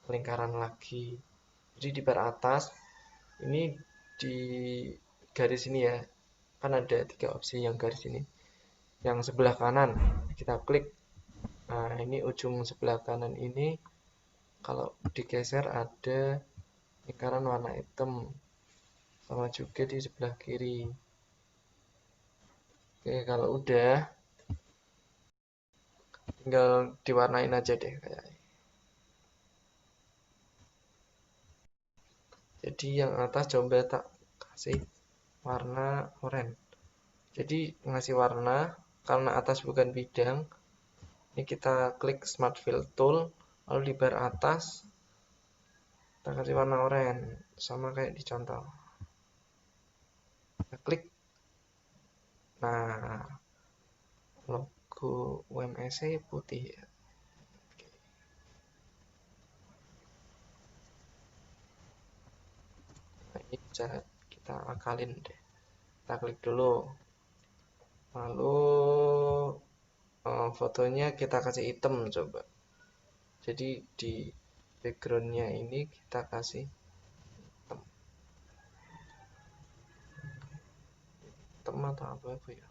lingkaran lagi. Jadi di bar atas ini, di garis ini ya, kan ada 3 opsi. Yang garis ini, yang sebelah kanan kita klik. Nah, ini ujung sebelah kanan ini kalau digeser ada lingkaran warna hitam, sama juga di sebelah kiri. Oke, kalau udah tinggal diwarnain aja deh kayak. Jadi yang atas coba tak kasih warna oranye. Jadi ngasih warna, karena atas bukan bidang, ini kita klik Smart Fill Tool, lalu di bar atas kita kasih warna oranye, sama kayak di contoh. Kita klik. Nah, logo UMSC putih ya. Nah, ini bisa kita akalin deh. Kita klik dulu. Lalu fotonya kita kasih hitam coba. Jadi di backgroundnya ini kita kasih hitam. Hitam atau apa ya?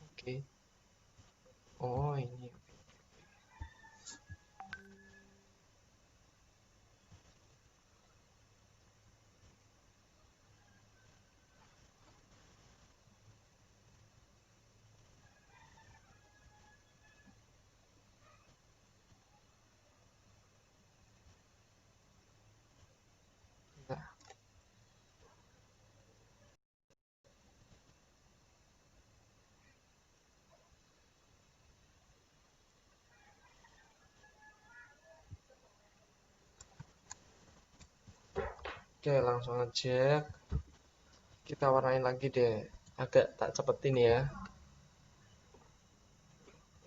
Oke. Oh, ini. Nah, Oke, langsung aja kita warnain lagi deh. Agak tak cepetin ya.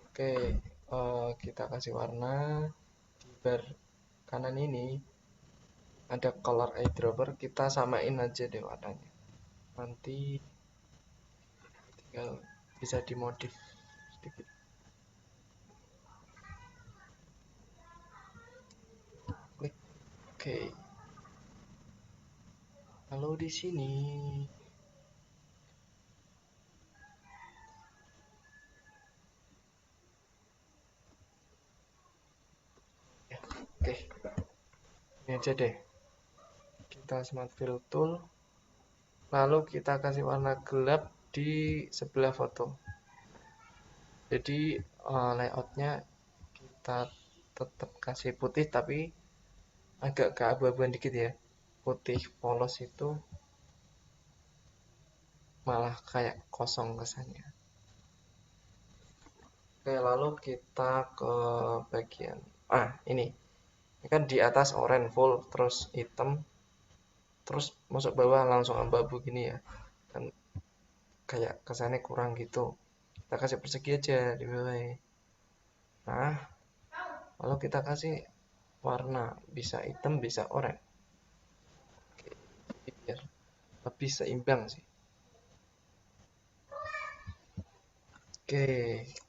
Oke, kita kasih warna di bar kanan ini ada color eyedropper, kita samain aja deh warnanya. Nanti tinggal bisa dimodif sedikit. Klik. Oke. Lalu di sini ya, oke. Ini aja deh. Kita smart fill tool. Lalu kita kasih warna gelap di sebelah foto. Jadi layoutnya kita tetap kasih putih tapi agak keabu-abuan dikit ya. Putih polos itu malah kayak kosong kesannya. Oke, lalu kita ke bagian ini kan di atas oranye full, terus hitam, terus masuk bawah langsung abu-abu gini ya, kan kayak kesannya kurang gitu. Kita kasih persegi aja di bawah. Nah, lalu kita kasih warna, bisa hitam bisa oranye. Oke, biar lebih seimbang sih. Oke,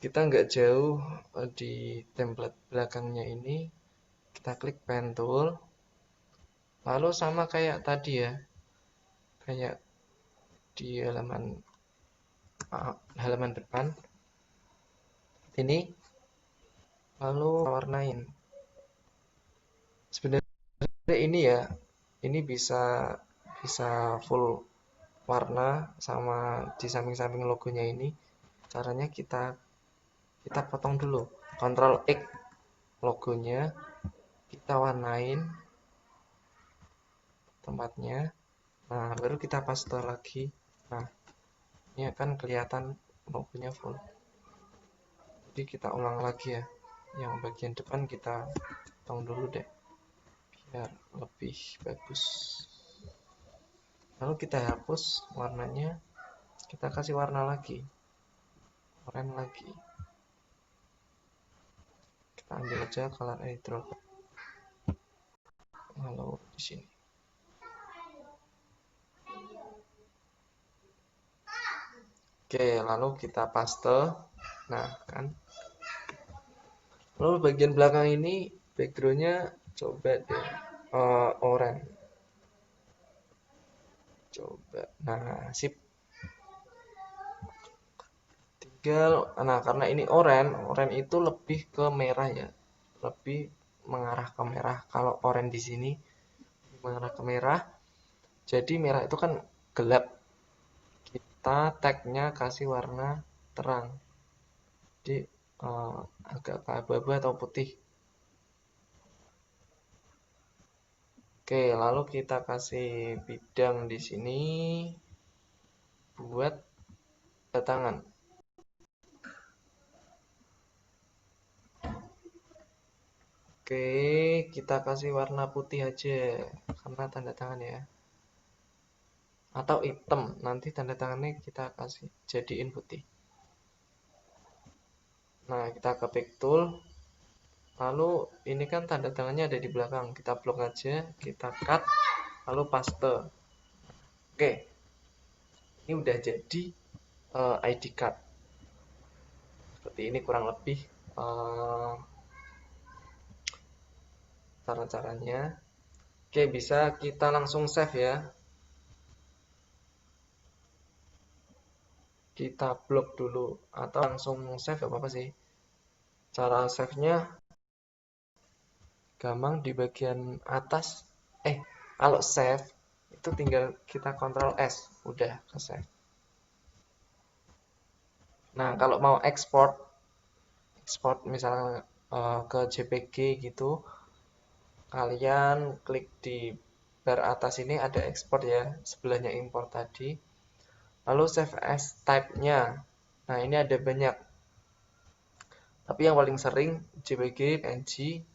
kita nggak jauh di template belakangnya ini. Kita klik pen tool. Lalu sama kayak tadi ya, kayak di halaman depan ini, lalu warnain. Sebenarnya ini ya, ini bisa bisa full warna sama di samping-samping logonya ini. Caranya kita potong dulu. Ctrl X logonya, kita warnain tempatnya. Nah, baru kita paste lagi. Nah, ini akan kelihatan logonya full. Jadi kita ulang lagi ya. Yang bagian depan kita potong dulu deh, biar lebih bagus. Lalu kita hapus warnanya, kita kasih warna lagi, oranye lagi. Kita ambil aja color eyedropper. Lalu di sini. Oke, lalu kita paste. Nah, kan. Lalu bagian belakang ini backgroundnya coba deh oranye. Coba. Nah, sip. Tinggal, nah karena ini oranye itu lebih ke merah ya. Lebih mengarah ke merah. Kalau oranye di sini mengarah ke merah. Jadi merah itu kan gelap. Kita tagnya kasih warna terang. Jadi agak ke abu-abu atau putih. Oke, lalu kita kasih bidang di sini buat tanda tangan. Oke, kita kasih warna putih aja karena tanda tangan ya. Atau hitam, nanti tanda tangannya kita kasih jadiin putih. Nah, kita ke pick tool. Lalu ini kan tanda tangannya ada di belakang. Kita blok aja, kita cut, lalu paste. Oke, ini udah jadi ID card. Seperti ini kurang lebih cara-caranya. Oke, bisa kita langsung save ya. Kita blok dulu atau langsung save gak apa-apa sih. Cara save-nya gampang di bagian atas. Kalau save itu tinggal kita Ctrl S, udah ke save. Nah, kalau mau export misalnya ke JPG gitu, kalian klik di bar atas ini ada export ya, sebelahnya import tadi. Lalu save as type-nya. Nah, ini ada banyak. Tapi yang paling sering JPG, PNG,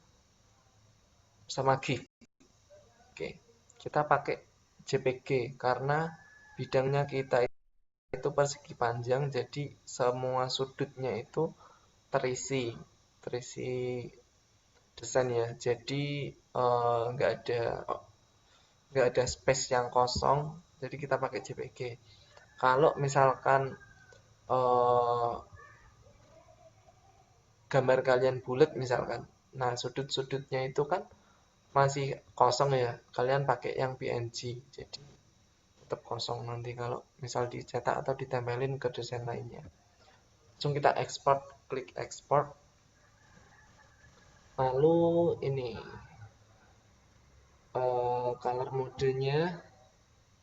sama GIF. Oke. kita pakai JPG karena bidangnya kita itu persegi panjang, jadi semua sudutnya itu terisi terisi desain ya. Jadi nggak ada space yang kosong, jadi kita pakai JPG. Kalau misalkan eh, gambar kalian bulat misalkan, nah sudut-sudutnya itu kan masih kosong ya, kalian pakai yang PNG, jadi tetap kosong nanti kalau misal dicetak atau ditempelin ke desain lainnya. Langsung kita export, klik export, lalu ini color modenya.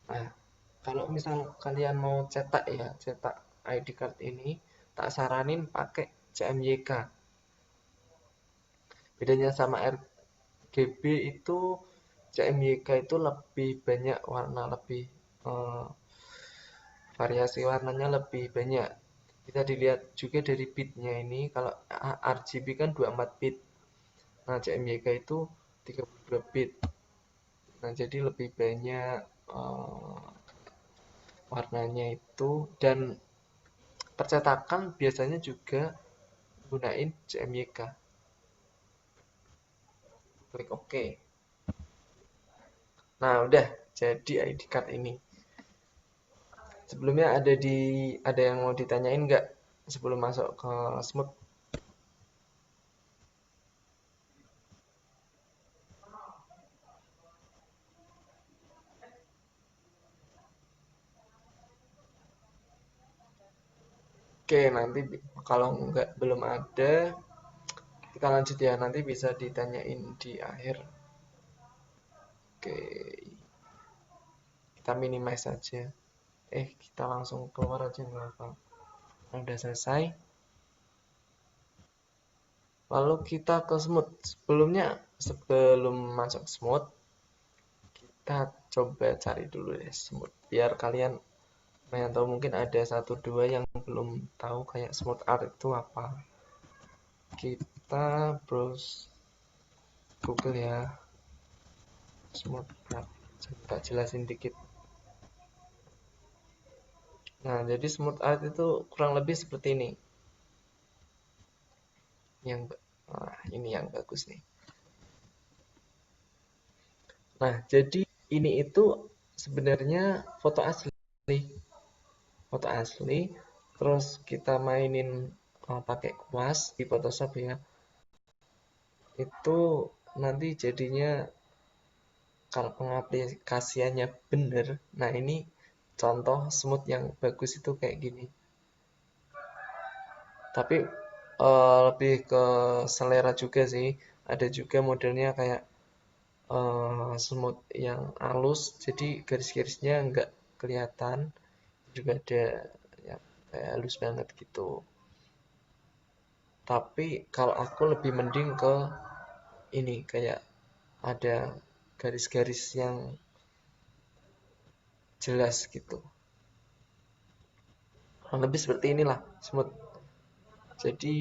Nah, kalau misal kalian mau cetak ya, cetak ID card ini, tak saranin pakai CMYK. Bedanya sama RGB itu CMYK itu lebih banyak warna, lebih eh, variasi warnanya lebih banyak. Bisa dilihat juga dari bitnya ini, kalau RGB kan 24 bit. Nah, CMYK itu 32 bit. Nah, jadi lebih banyak warnanya itu, dan percetakan biasanya juga gunain CMYK. Klik OK. Nah, udah jadi ID card ini. Sebelumnya ada yang mau ditanyain nggak sebelum masuk ke Smooth? Oke, nanti kalau nggak belum ada, kita lanjut ya. Nanti bisa ditanyain di akhir. Oke, kita minimize saja. Kita langsung keluar aja nggak apa. Udah selesai. Lalu kita ke Smooth. Sebelum masuk Smooth, kita coba cari dulu deh Smooth. Biar kalian yang tahu, mungkin ada satu dua yang belum tahu kayak Smooth Art itu apa. Kita browse Google ya. Smooth Art. Coba jelasin dikit. Nah, jadi Smooth Art itu kurang lebih seperti ini. Ini yang bagus nih. Nah, jadi ini itu sebenarnya foto asli. Foto asli, terus kita mainin pakai kuas di Photoshop ya. Itu nanti jadinya kalau pengaplikasiannya bener. Nah, ini contoh smooth yang bagus itu kayak gini. Tapi lebih ke selera juga sih. Ada juga modelnya kayak smooth yang halus, jadi garis-garisnya nggak kelihatan. Juga ada yang kayak halus banget gitu. Tapi kalau aku lebih mending ke ini, kayak ada garis-garis yang jelas gitu. Kurang lebih seperti inilah smooth. Jadi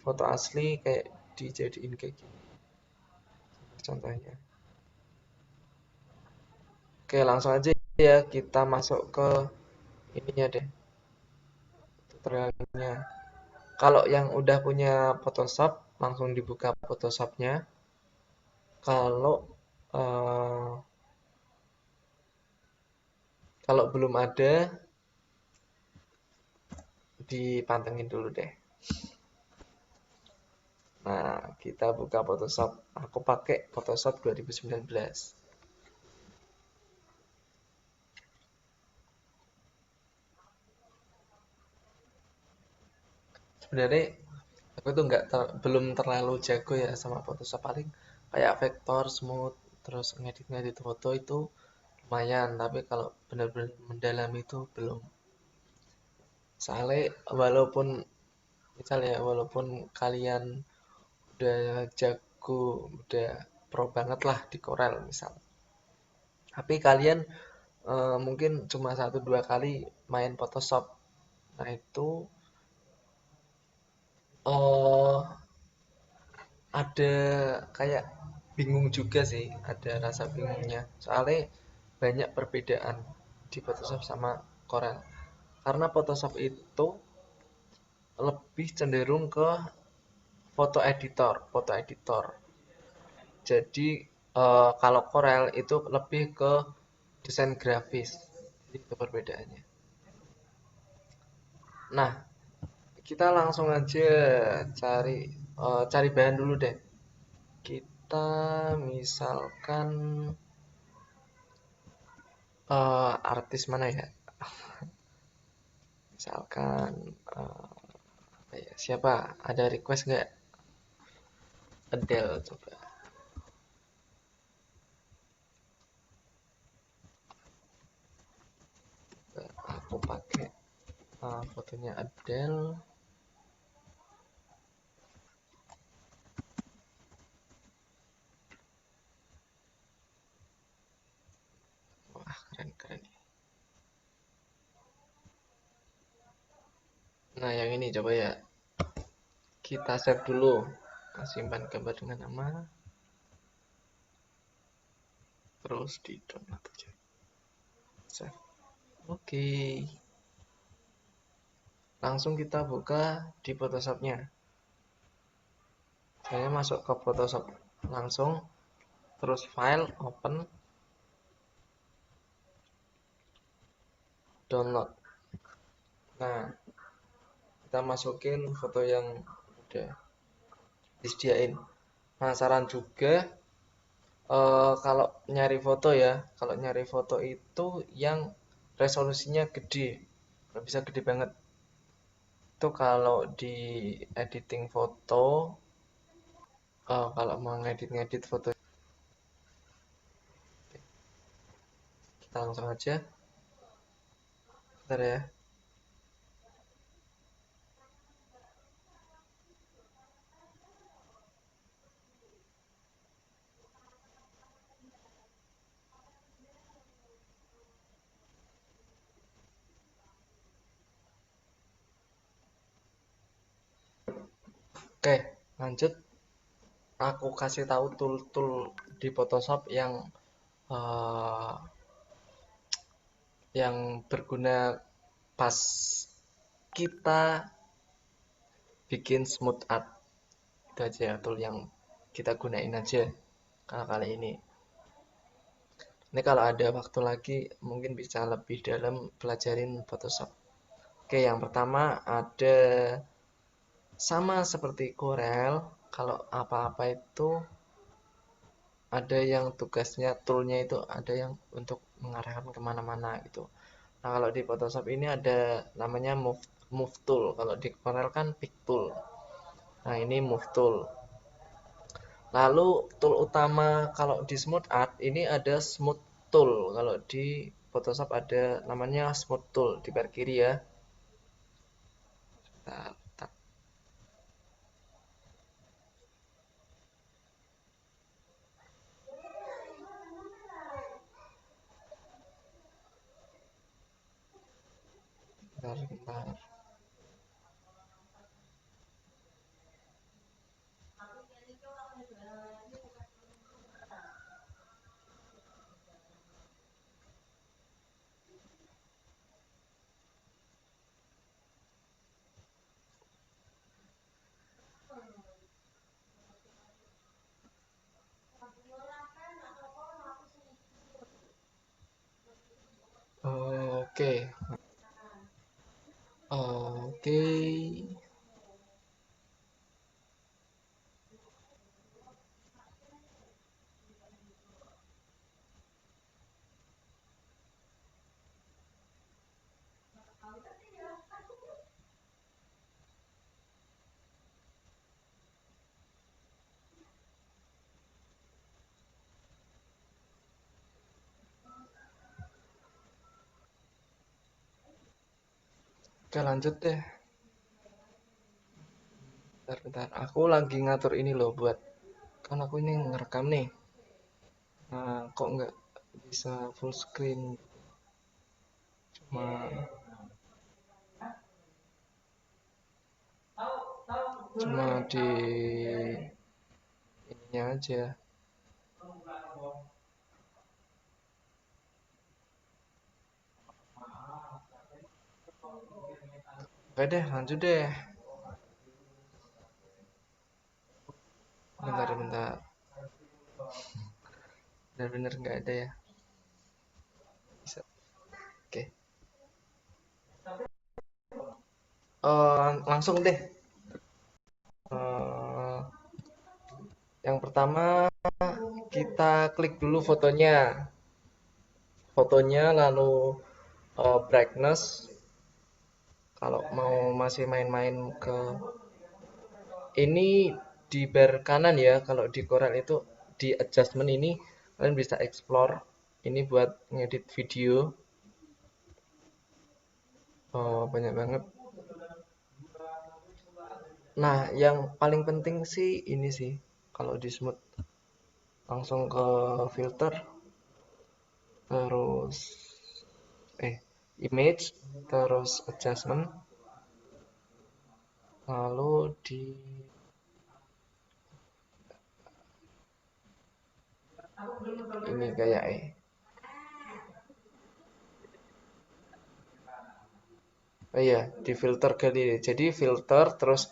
foto asli kayak dijadiin kayak gini contohnya. Oke, langsung aja ya kita masuk ke ininya deh, tutorialnya. Kalau yang udah punya Photoshop, langsung dibuka Photoshopnya. Kalau eh, kalau belum ada, dipantengin dulu deh. Nah, kita buka Photoshop. Aku pakai Photoshop 2019. Sebenarnya aku tuh belum terlalu jago ya sama Photoshop, paling kayak vektor, smooth, terus ngedit-ngedit foto itu lumayan, tapi kalau benar-benar mendalam itu belum. Soalnya walaupun kalian udah jago, udah pro banget lah di Corel misal, tapi kalian mungkin cuma satu dua kali main Photoshop, nah itu eh ada kayak bingung juga sih, ada rasa bingungnya. Soalnya banyak perbedaan di Photoshop sama Corel. Karena Photoshop itu lebih cenderung ke foto editor. Jadi kalau Corel itu lebih ke desain grafis. Itu perbedaannya. Nah, kita langsung aja cari cari bahan dulu deh. Kita misalkan artis mana ya? Misalkan siapa? Ada request nggak? Adele coba. Aku pakai fotonya Adele. Wah, keren keren. Nah, yang ini coba ya. Kita save dulu. Simpan gambar dengan nama. Terus di download aja. Save. Oke. Langsung kita buka di Photoshopnya. Saya masuk ke Photoshop langsung. Terus file, open, download. Nah, kita masukin foto yang udah disediain. Nah, saran juga kalau nyari foto ya, kalau nyari foto itu yang resolusinya gede, kalau bisa gede banget. Itu kalau di editing foto, kalau mau ngedit-ngedit foto, kita langsung aja. Bentar ya. Oke, lanjut. Aku kasih tahu tool-tool di Photoshop uh, yang berguna pas kita bikin smooth art. Itu aja ya tool yang kita gunain aja kali ini. Ini kalau ada waktu lagi mungkin bisa lebih dalam pelajarin Photoshop. Oke, yang pertama ada sama seperti Corel, kalau apa-apa itu ada yang tugasnya toolnya itu ada yang untuk mengarahkan kemana-mana gitu. Nah, kalau di Photoshop ini ada namanya move tool. Kalau di Corel kan pick tool. Nah, ini move tool. Lalu tool utama kalau di smooth art ini ada smooth tool. Kalau di Photoshop ada namanya smooth tool di bagian kiri ya. Bentar, bentar, bentar. Oke, oke. Oke, lanjut deh. Bentar, bentar. Aku lagi ngatur ini loh buat kan aku ini ngerekam nih. Nah, kok nggak bisa full screen? Cuma cuma di ininya aja. Oke deh, lanjut deh. Bentar-bentar. Benar-benar nggak ada ya. Bisa. Oke. Langsung deh. Eh, yang pertama kita klik dulu fotonya. Fotonya lalu brightness. Kalau mau masih main-main ke ini di bar kanan ya. Kalau di Corel itu di adjustment ini kalian bisa explore. Ini buat ngedit video. Oh, banyak banget. Nah, yang paling penting sih ini sih. Kalau di smooth langsung ke filter, terus image, terus adjustment, lalu di ini kayak oh iya, di filter galeri. Jadi filter terus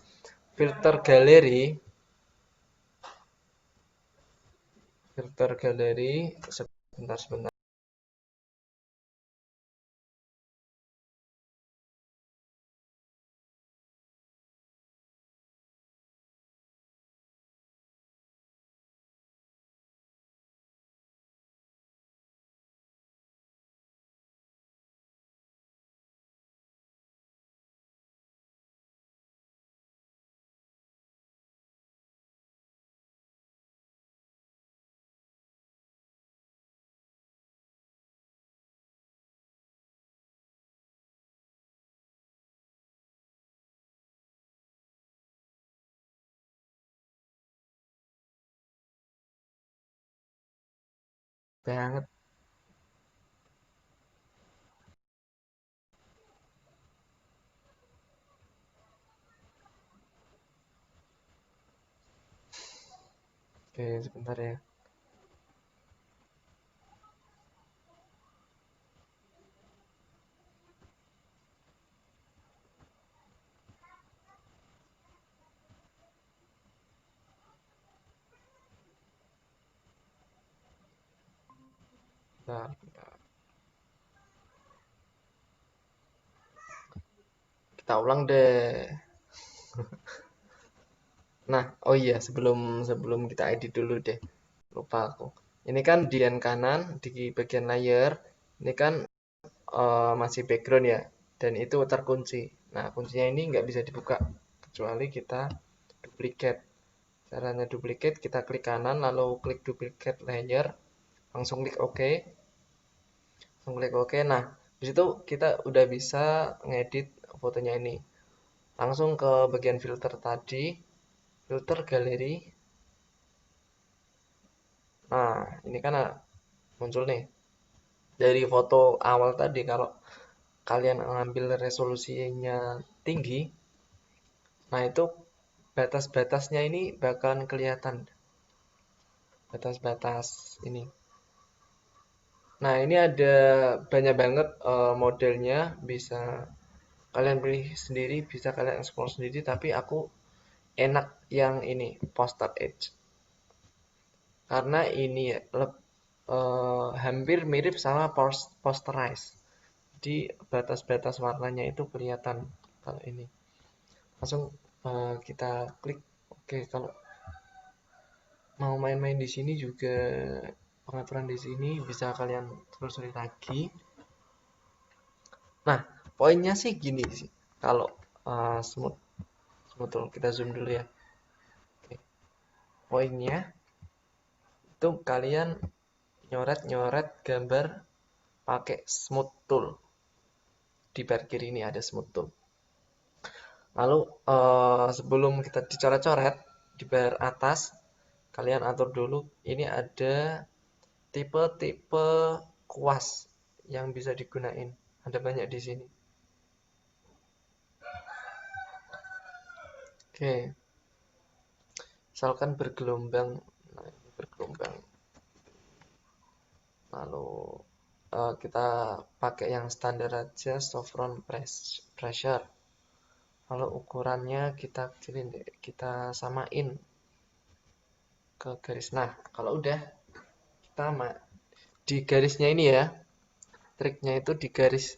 filter galeri, filter galeri sebentar sebentar. Banget. Oke, sebentar ya. Bentar, bentar. Kita ulang deh. Nah, oh iya, sebelum sebelum kita edit dulu deh. Lupa aku. Ini kan di yang kanan di bagian layer, ini kan masih background ya, dan itu terkunci. Nah, kuncinya ini nggak bisa dibuka kecuali kita duplicate. Caranya duplicate, kita klik kanan, lalu klik duplicate layer, langsung klik OK, langsung klik OK. Nah, di situ kita udah bisa ngedit fotonya ini. Langsung ke bagian filter tadi, filter galeri. Nah, ini kan muncul nih dari foto awal tadi. Kalau kalian ngambil resolusinya tinggi, nah itu batas-batasnya ini bakalan kelihatan, batas-batas ini. Nah, ini ada banyak banget modelnya, bisa kalian pilih sendiri, bisa kalian explore sendiri, tapi aku enak yang ini, poster edge. Karena ini hampir mirip sama posterize. Jadi batas-batas warnanya itu kelihatan kalau ini. Langsung kita klik oke. Kalau mau main-main di sini juga pengaturan di sini bisa kalian telusuri lagi. Nah, poinnya sih gini sih. Kalau smooth smooth tool, kita zoom dulu ya. Oke. Poinnya itu kalian nyoret-nyoret gambar pakai smooth tool. Di bar kiri ini ada smooth tool. Lalu sebelum kita dicoret-coret di bar atas, kalian atur dulu. Ini ada tipe-tipe kuas yang bisa digunain. Ada banyak di sini. Oke, misalkan bergelombang. Nah, ini bergelombang. Lalu kita pakai yang standar aja, soft front pressure. Kalau ukurannya kita kecilin, kita samain ke garis. Nah, kalau udah kita di garisnya ini ya, triknya itu di garis,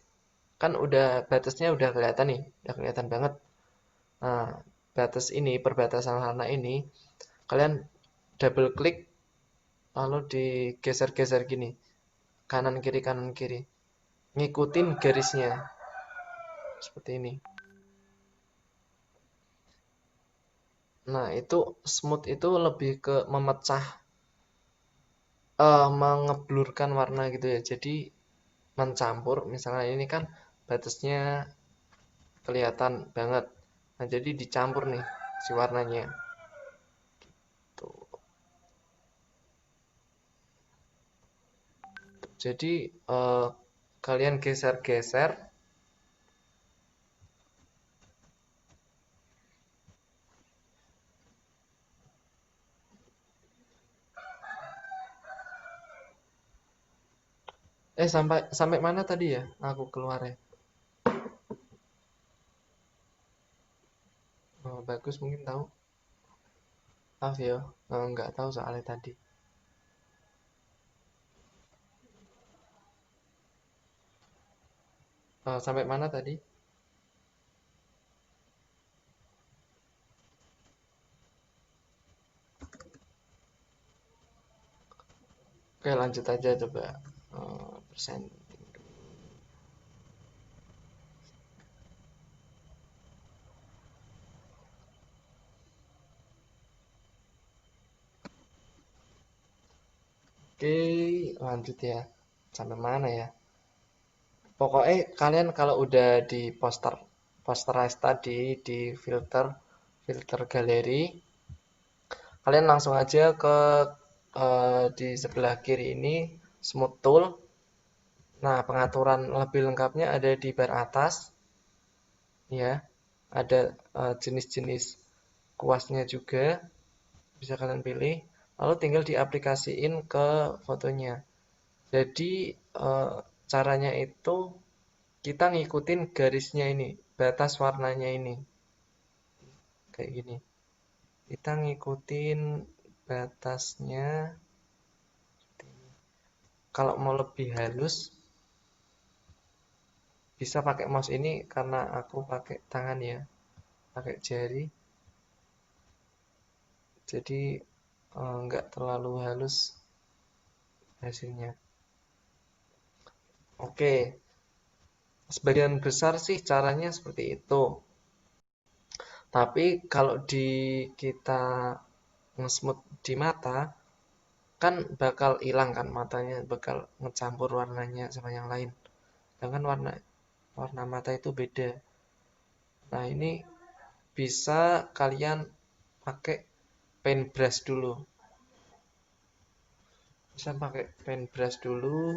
kan udah batasnya udah kelihatan nih, udah kelihatan banget. Nah, batas ini, perbatasan warna ini, kalian double klik, lalu digeser-geser gini, kanan kiri, ngikutin garisnya seperti ini. Nah, itu smooth itu lebih ke memecah, mengeblurkan warna gitu ya. Jadi mencampur, misalnya ini kan batasnya kelihatan banget. Nah, jadi dicampur nih si warnanya. Tuh. Jadi kalian geser-geser. Sampai sampai mana tadi ya? Aku keluar ya. Oh, bagus mungkin tahu. Maaf ya, nggak tahu soalnya tadi. Sampai mana tadi? Oke, lanjut aja coba. Persen. Oke, lanjut ya. Sampai mana ya? Pokoknya kalian kalau udah di posterize tadi, di filter galeri, kalian langsung aja ke di sebelah kiri ini smooth tool. Nah, pengaturan lebih lengkapnya ada di bar atas ya. Ada jenis-jenis kuasnya juga bisa kalian pilih. Lalu tinggal diaplikasiin ke fotonya. Jadi caranya itu kita ngikutin garisnya ini, batas warnanya ini. Kayak gini. Kita ngikutin batasnya. Kalau mau lebih halus, bisa pakai mouse ini karena aku pakai tangan ya, pakai jari. Jadi nggak terlalu halus hasilnya. Oke, sebagian besar sih caranya seperti itu. Tapi kalau kita nge-smooth di mata, kan bakal hilang kan matanya, bakal ngecampur warnanya sama yang lain. Sedangkan warna warna mata itu beda. Nah, ini bisa kalian pakai paintbrush dulu. Bisa pakai paintbrush dulu,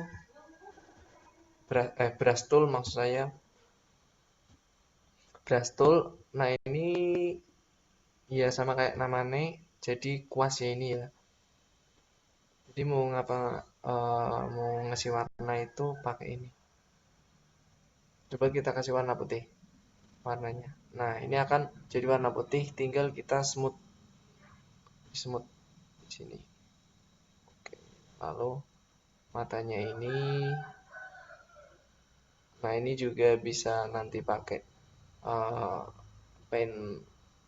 brush tool maksud saya. Brush tool. Nah, ini ya sama kayak namanya, jadi kuas ya ini ya. Jadi mau ngapa, mau ngasih warna itu pakai ini. Coba kita kasih warna putih warnanya. Nah, ini akan jadi warna putih, tinggal kita smooth smooth di sini. Oke. Lalu matanya ini, nah ini juga bisa nanti pakai uh, pen,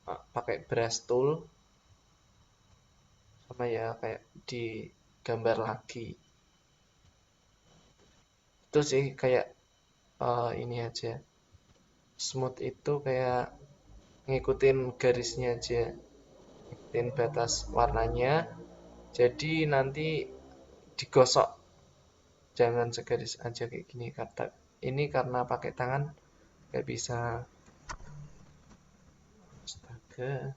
pakai brush tool sama ya kayak di gambar lagi. Itu sih kayak ini aja. Smooth itu kayak ngikutin garisnya aja, ngikutin batas warnanya. Jadi nanti digosok, jangan segaris aja kayak gini. Kata ini karena pakai tangan nggak bisa. Astaga,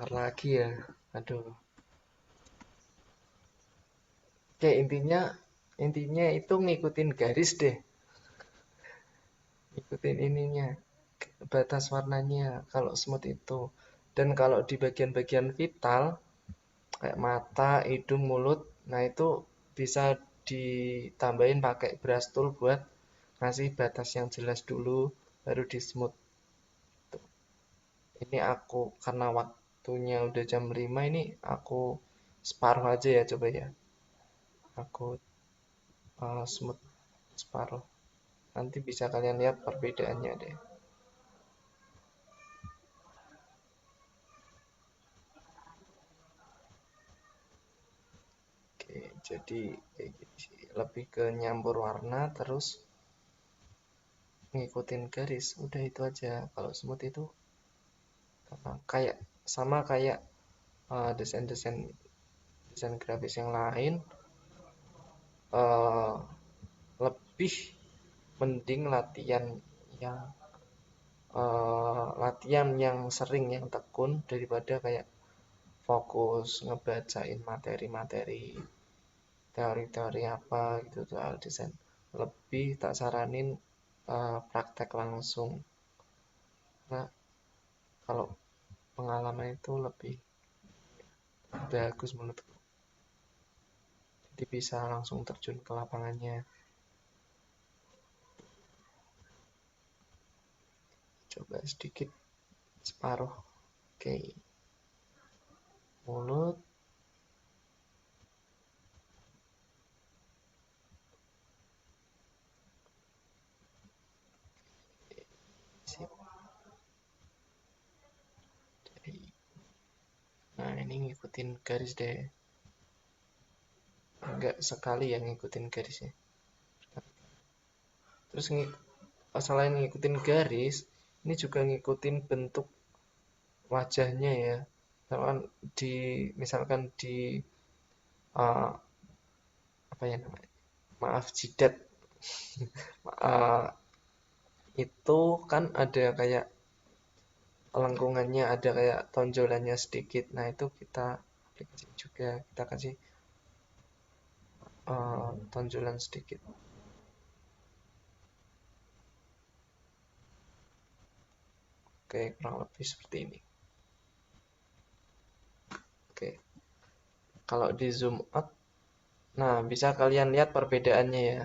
bentar lagi ya. Aduh. Oke, intinya itu ngikutin garis deh. Ngikutin ininya. batas warnanya kalau smooth itu. Dan kalau di bagian-bagian vital kayak mata, hidung, mulut, nah itu bisa ditambahin pakai brush tool buat ngasih batas yang jelas dulu baru di smooth. Ini aku karena waktunya udah jam 5 ini aku separuh aja ya coba ya. Aku smooth separuh. Nanti bisa kalian lihat perbedaannya deh. Oke, jadi kayak gini sih. Lebih ke nyampur warna terus ngikutin garis. Udah itu aja. Kalau smooth itu kayak sama kayak desain-desain desain grafis yang lain, uh, lebih mending yang latihan yang sering, yang tekun daripada kayak fokus ngebacain materi-materi teori-teori apa gitu soal desain. Lebih tak saranin praktek langsung. Nah, kalau pengalaman itu lebih bagus menurutku. Jadi bisa langsung terjun ke lapangannya. Coba sedikit separuh. Oke. Mulut. Sip. Nah, ini ngikutin garis deh. Enggak sekali yang ngikutin garisnya. Terus selain ngikutin garis, ini juga ngikutin bentuk wajahnya ya. Misalkan di uh, apa ya namanya? Maaf jidat. uh, itu kan ada kayak lengkungannya, ada kayak tonjolannya sedikit. Nah, itu kita aplikasi juga, kita kasih tonjolan sedikit. Oke, kurang lebih seperti ini. Oke, kalau di zoom out, nah bisa kalian lihat perbedaannya ya.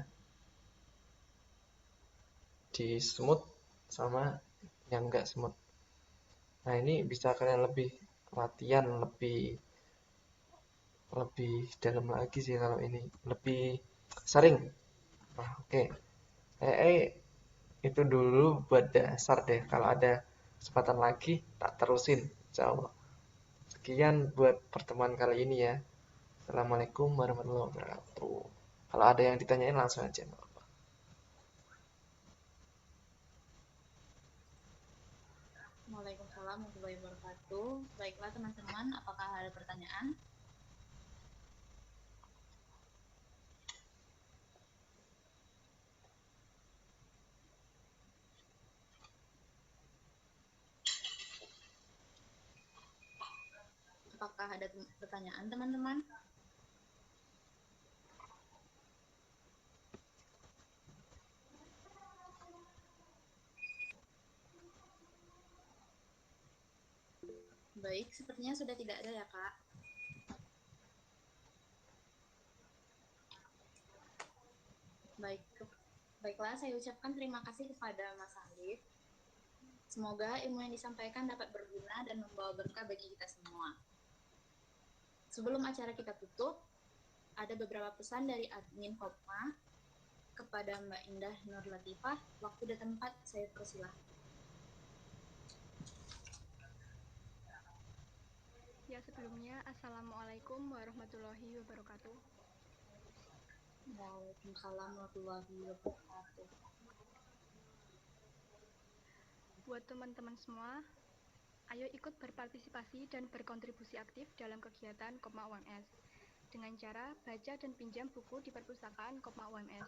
Di smooth sama yang enggak smooth. Nah, ini bisa kalian lebih latihan, lebih lebih dalam lagi sih kalau ini. Lebih sering. Nah, oke. Itu dulu buat dasar deh. Kalau ada kesempatan lagi, tak terusin. Insyaallah. Sekian buat pertemuan kali ini ya. Assalamualaikum warahmatullahi wabarakatuh. Kalau ada yang ditanyain langsung aja. Waalaikumsalam warahmatullahi wabarakatuh. Baiklah teman-teman, apakah ada pertanyaan? Apakah ada pertanyaan teman-teman? Baik, sepertinya sudah tidak ada ya Kak. Baiklah, saya ucapkan terima kasih kepada Mas Alif. Semoga ilmu yang disampaikan dapat berguna dan membawa berkah bagi kita semua. Sebelum acara kita tutup, ada beberapa pesan dari admin Kopma kepada Mbak Indah Nur Latifah. Waktu dan tempat saya persilahkan. Ya, sebelumnya Assalamualaikum warahmatullahi wabarakatuh. Waalaikumsalam warahmatullahi wabarakatuh. Buat teman-teman semua, ayo ikut berpartisipasi dan berkontribusi aktif dalam kegiatan Kopma UMS dengan cara baca dan pinjam buku di perpustakaan Kopma UMS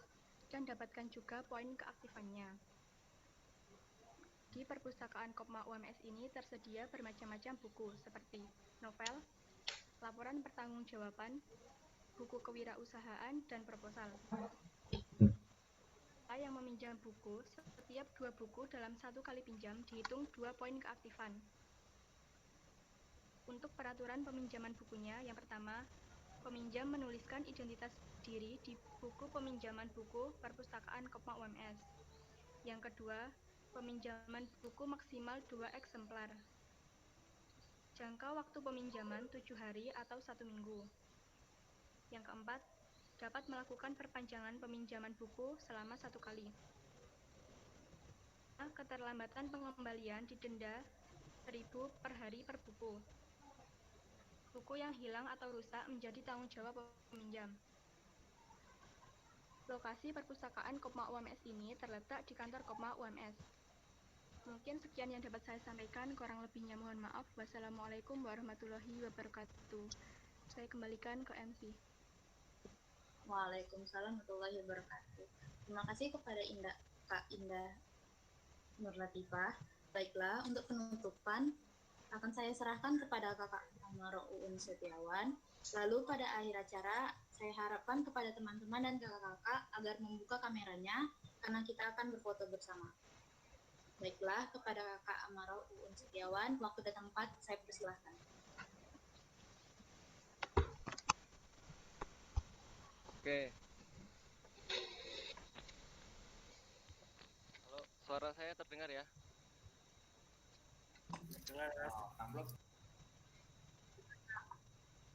dan dapatkan juga poin keaktifannya. Di perpustakaan Kopma UMS ini tersedia bermacam-macam buku seperti novel, laporan pertanggungjawaban, buku kewirausahaan, dan proposal. yang meminjam buku, setiap 2 buku dalam 1 kali pinjam dihitung 2 poin keaktifan. Untuk peraturan peminjaman bukunya, yang pertama, peminjam menuliskan identitas diri di buku peminjaman buku perpustakaan Kopma UMS. Yang kedua, peminjaman buku maksimal 2 eksemplar. Jangka waktu peminjaman 7 hari atau 1 minggu. Yang keempat, dapat melakukan perpanjangan peminjaman buku selama 1 kali. Keterlambatan pengembalian didenda 1.000 per hari per buku. Buku yang hilang atau rusak menjadi tanggung jawab peminjam. Lokasi perpustakaan Kopma UMS ini terletak di kantor Kopma UMS. Mungkin sekian yang dapat saya sampaikan, kurang lebihnya mohon maaf. Wassalamualaikum warahmatullahi wabarakatuh. Saya kembalikan ke MC. Waalaikumsalam warahmatullahi wabarakatuh. Terima kasih kepada Kak Indah Nur Latifah. Baiklah, untuk penutupan akan saya serahkan kepada Kakak Amaro Uun Setiawan. Lalu pada akhir acara, saya harapkan kepada teman-teman dan kakak-kakak agar membuka kameranya, karena kita akan berfoto bersama. Baiklah, kepada Kakak Amaro Uun Setiawan, waktu dan tempat saya persilahkan. Oke. Halo, suara saya terdengar ya? Dengar.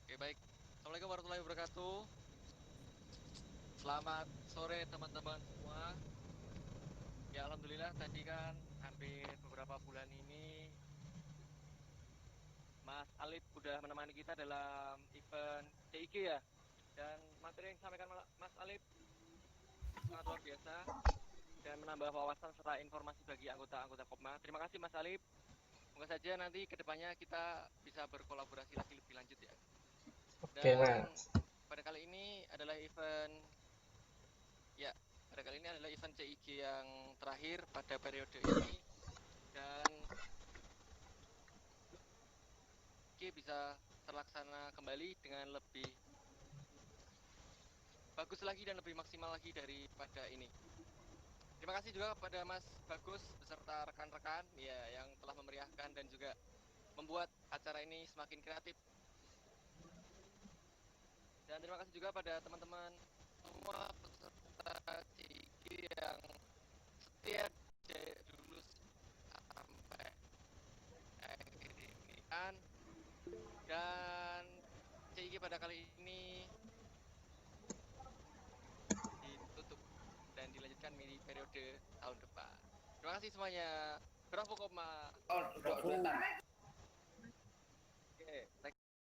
Oke, baik. Assalamualaikum warahmatullahi wabarakatuh. Selamat sore teman-teman semua. Ya, alhamdulillah tadi kan hampir beberapa bulan ini Mas Alif udah menemani kita dalam event CIG ya. Dan materi yang disampaikan Mas Alif sangat luar biasa dan menambah wawasan serta informasi bagi anggota-anggota Kopma. Terima kasih Mas Alif. Semoga saja nanti kedepannya kita bisa berkolaborasi lagi lebih lanjut ya. Oke, Dan Mas. pada kali ini adalah event CIG yang terakhir pada periode ini, dan CIG bisa terlaksana kembali dengan lebih bagus lagi dan lebih maksimal lagi daripada ini. Terima kasih juga kepada Mas Bagus beserta rekan-rekan ya yang telah memeriahkan dan juga membuat acara ini semakin kreatif. Dan terima kasih juga pada teman-teman semua peserta CIG yang setia dari dulu sampai akhir ini kan. Dan CIG pada kali ini ditutup dan dilanjutkan di periode tahun depan. Terima kasih semuanya. Bravo Kopma. Oh, udah. Oke,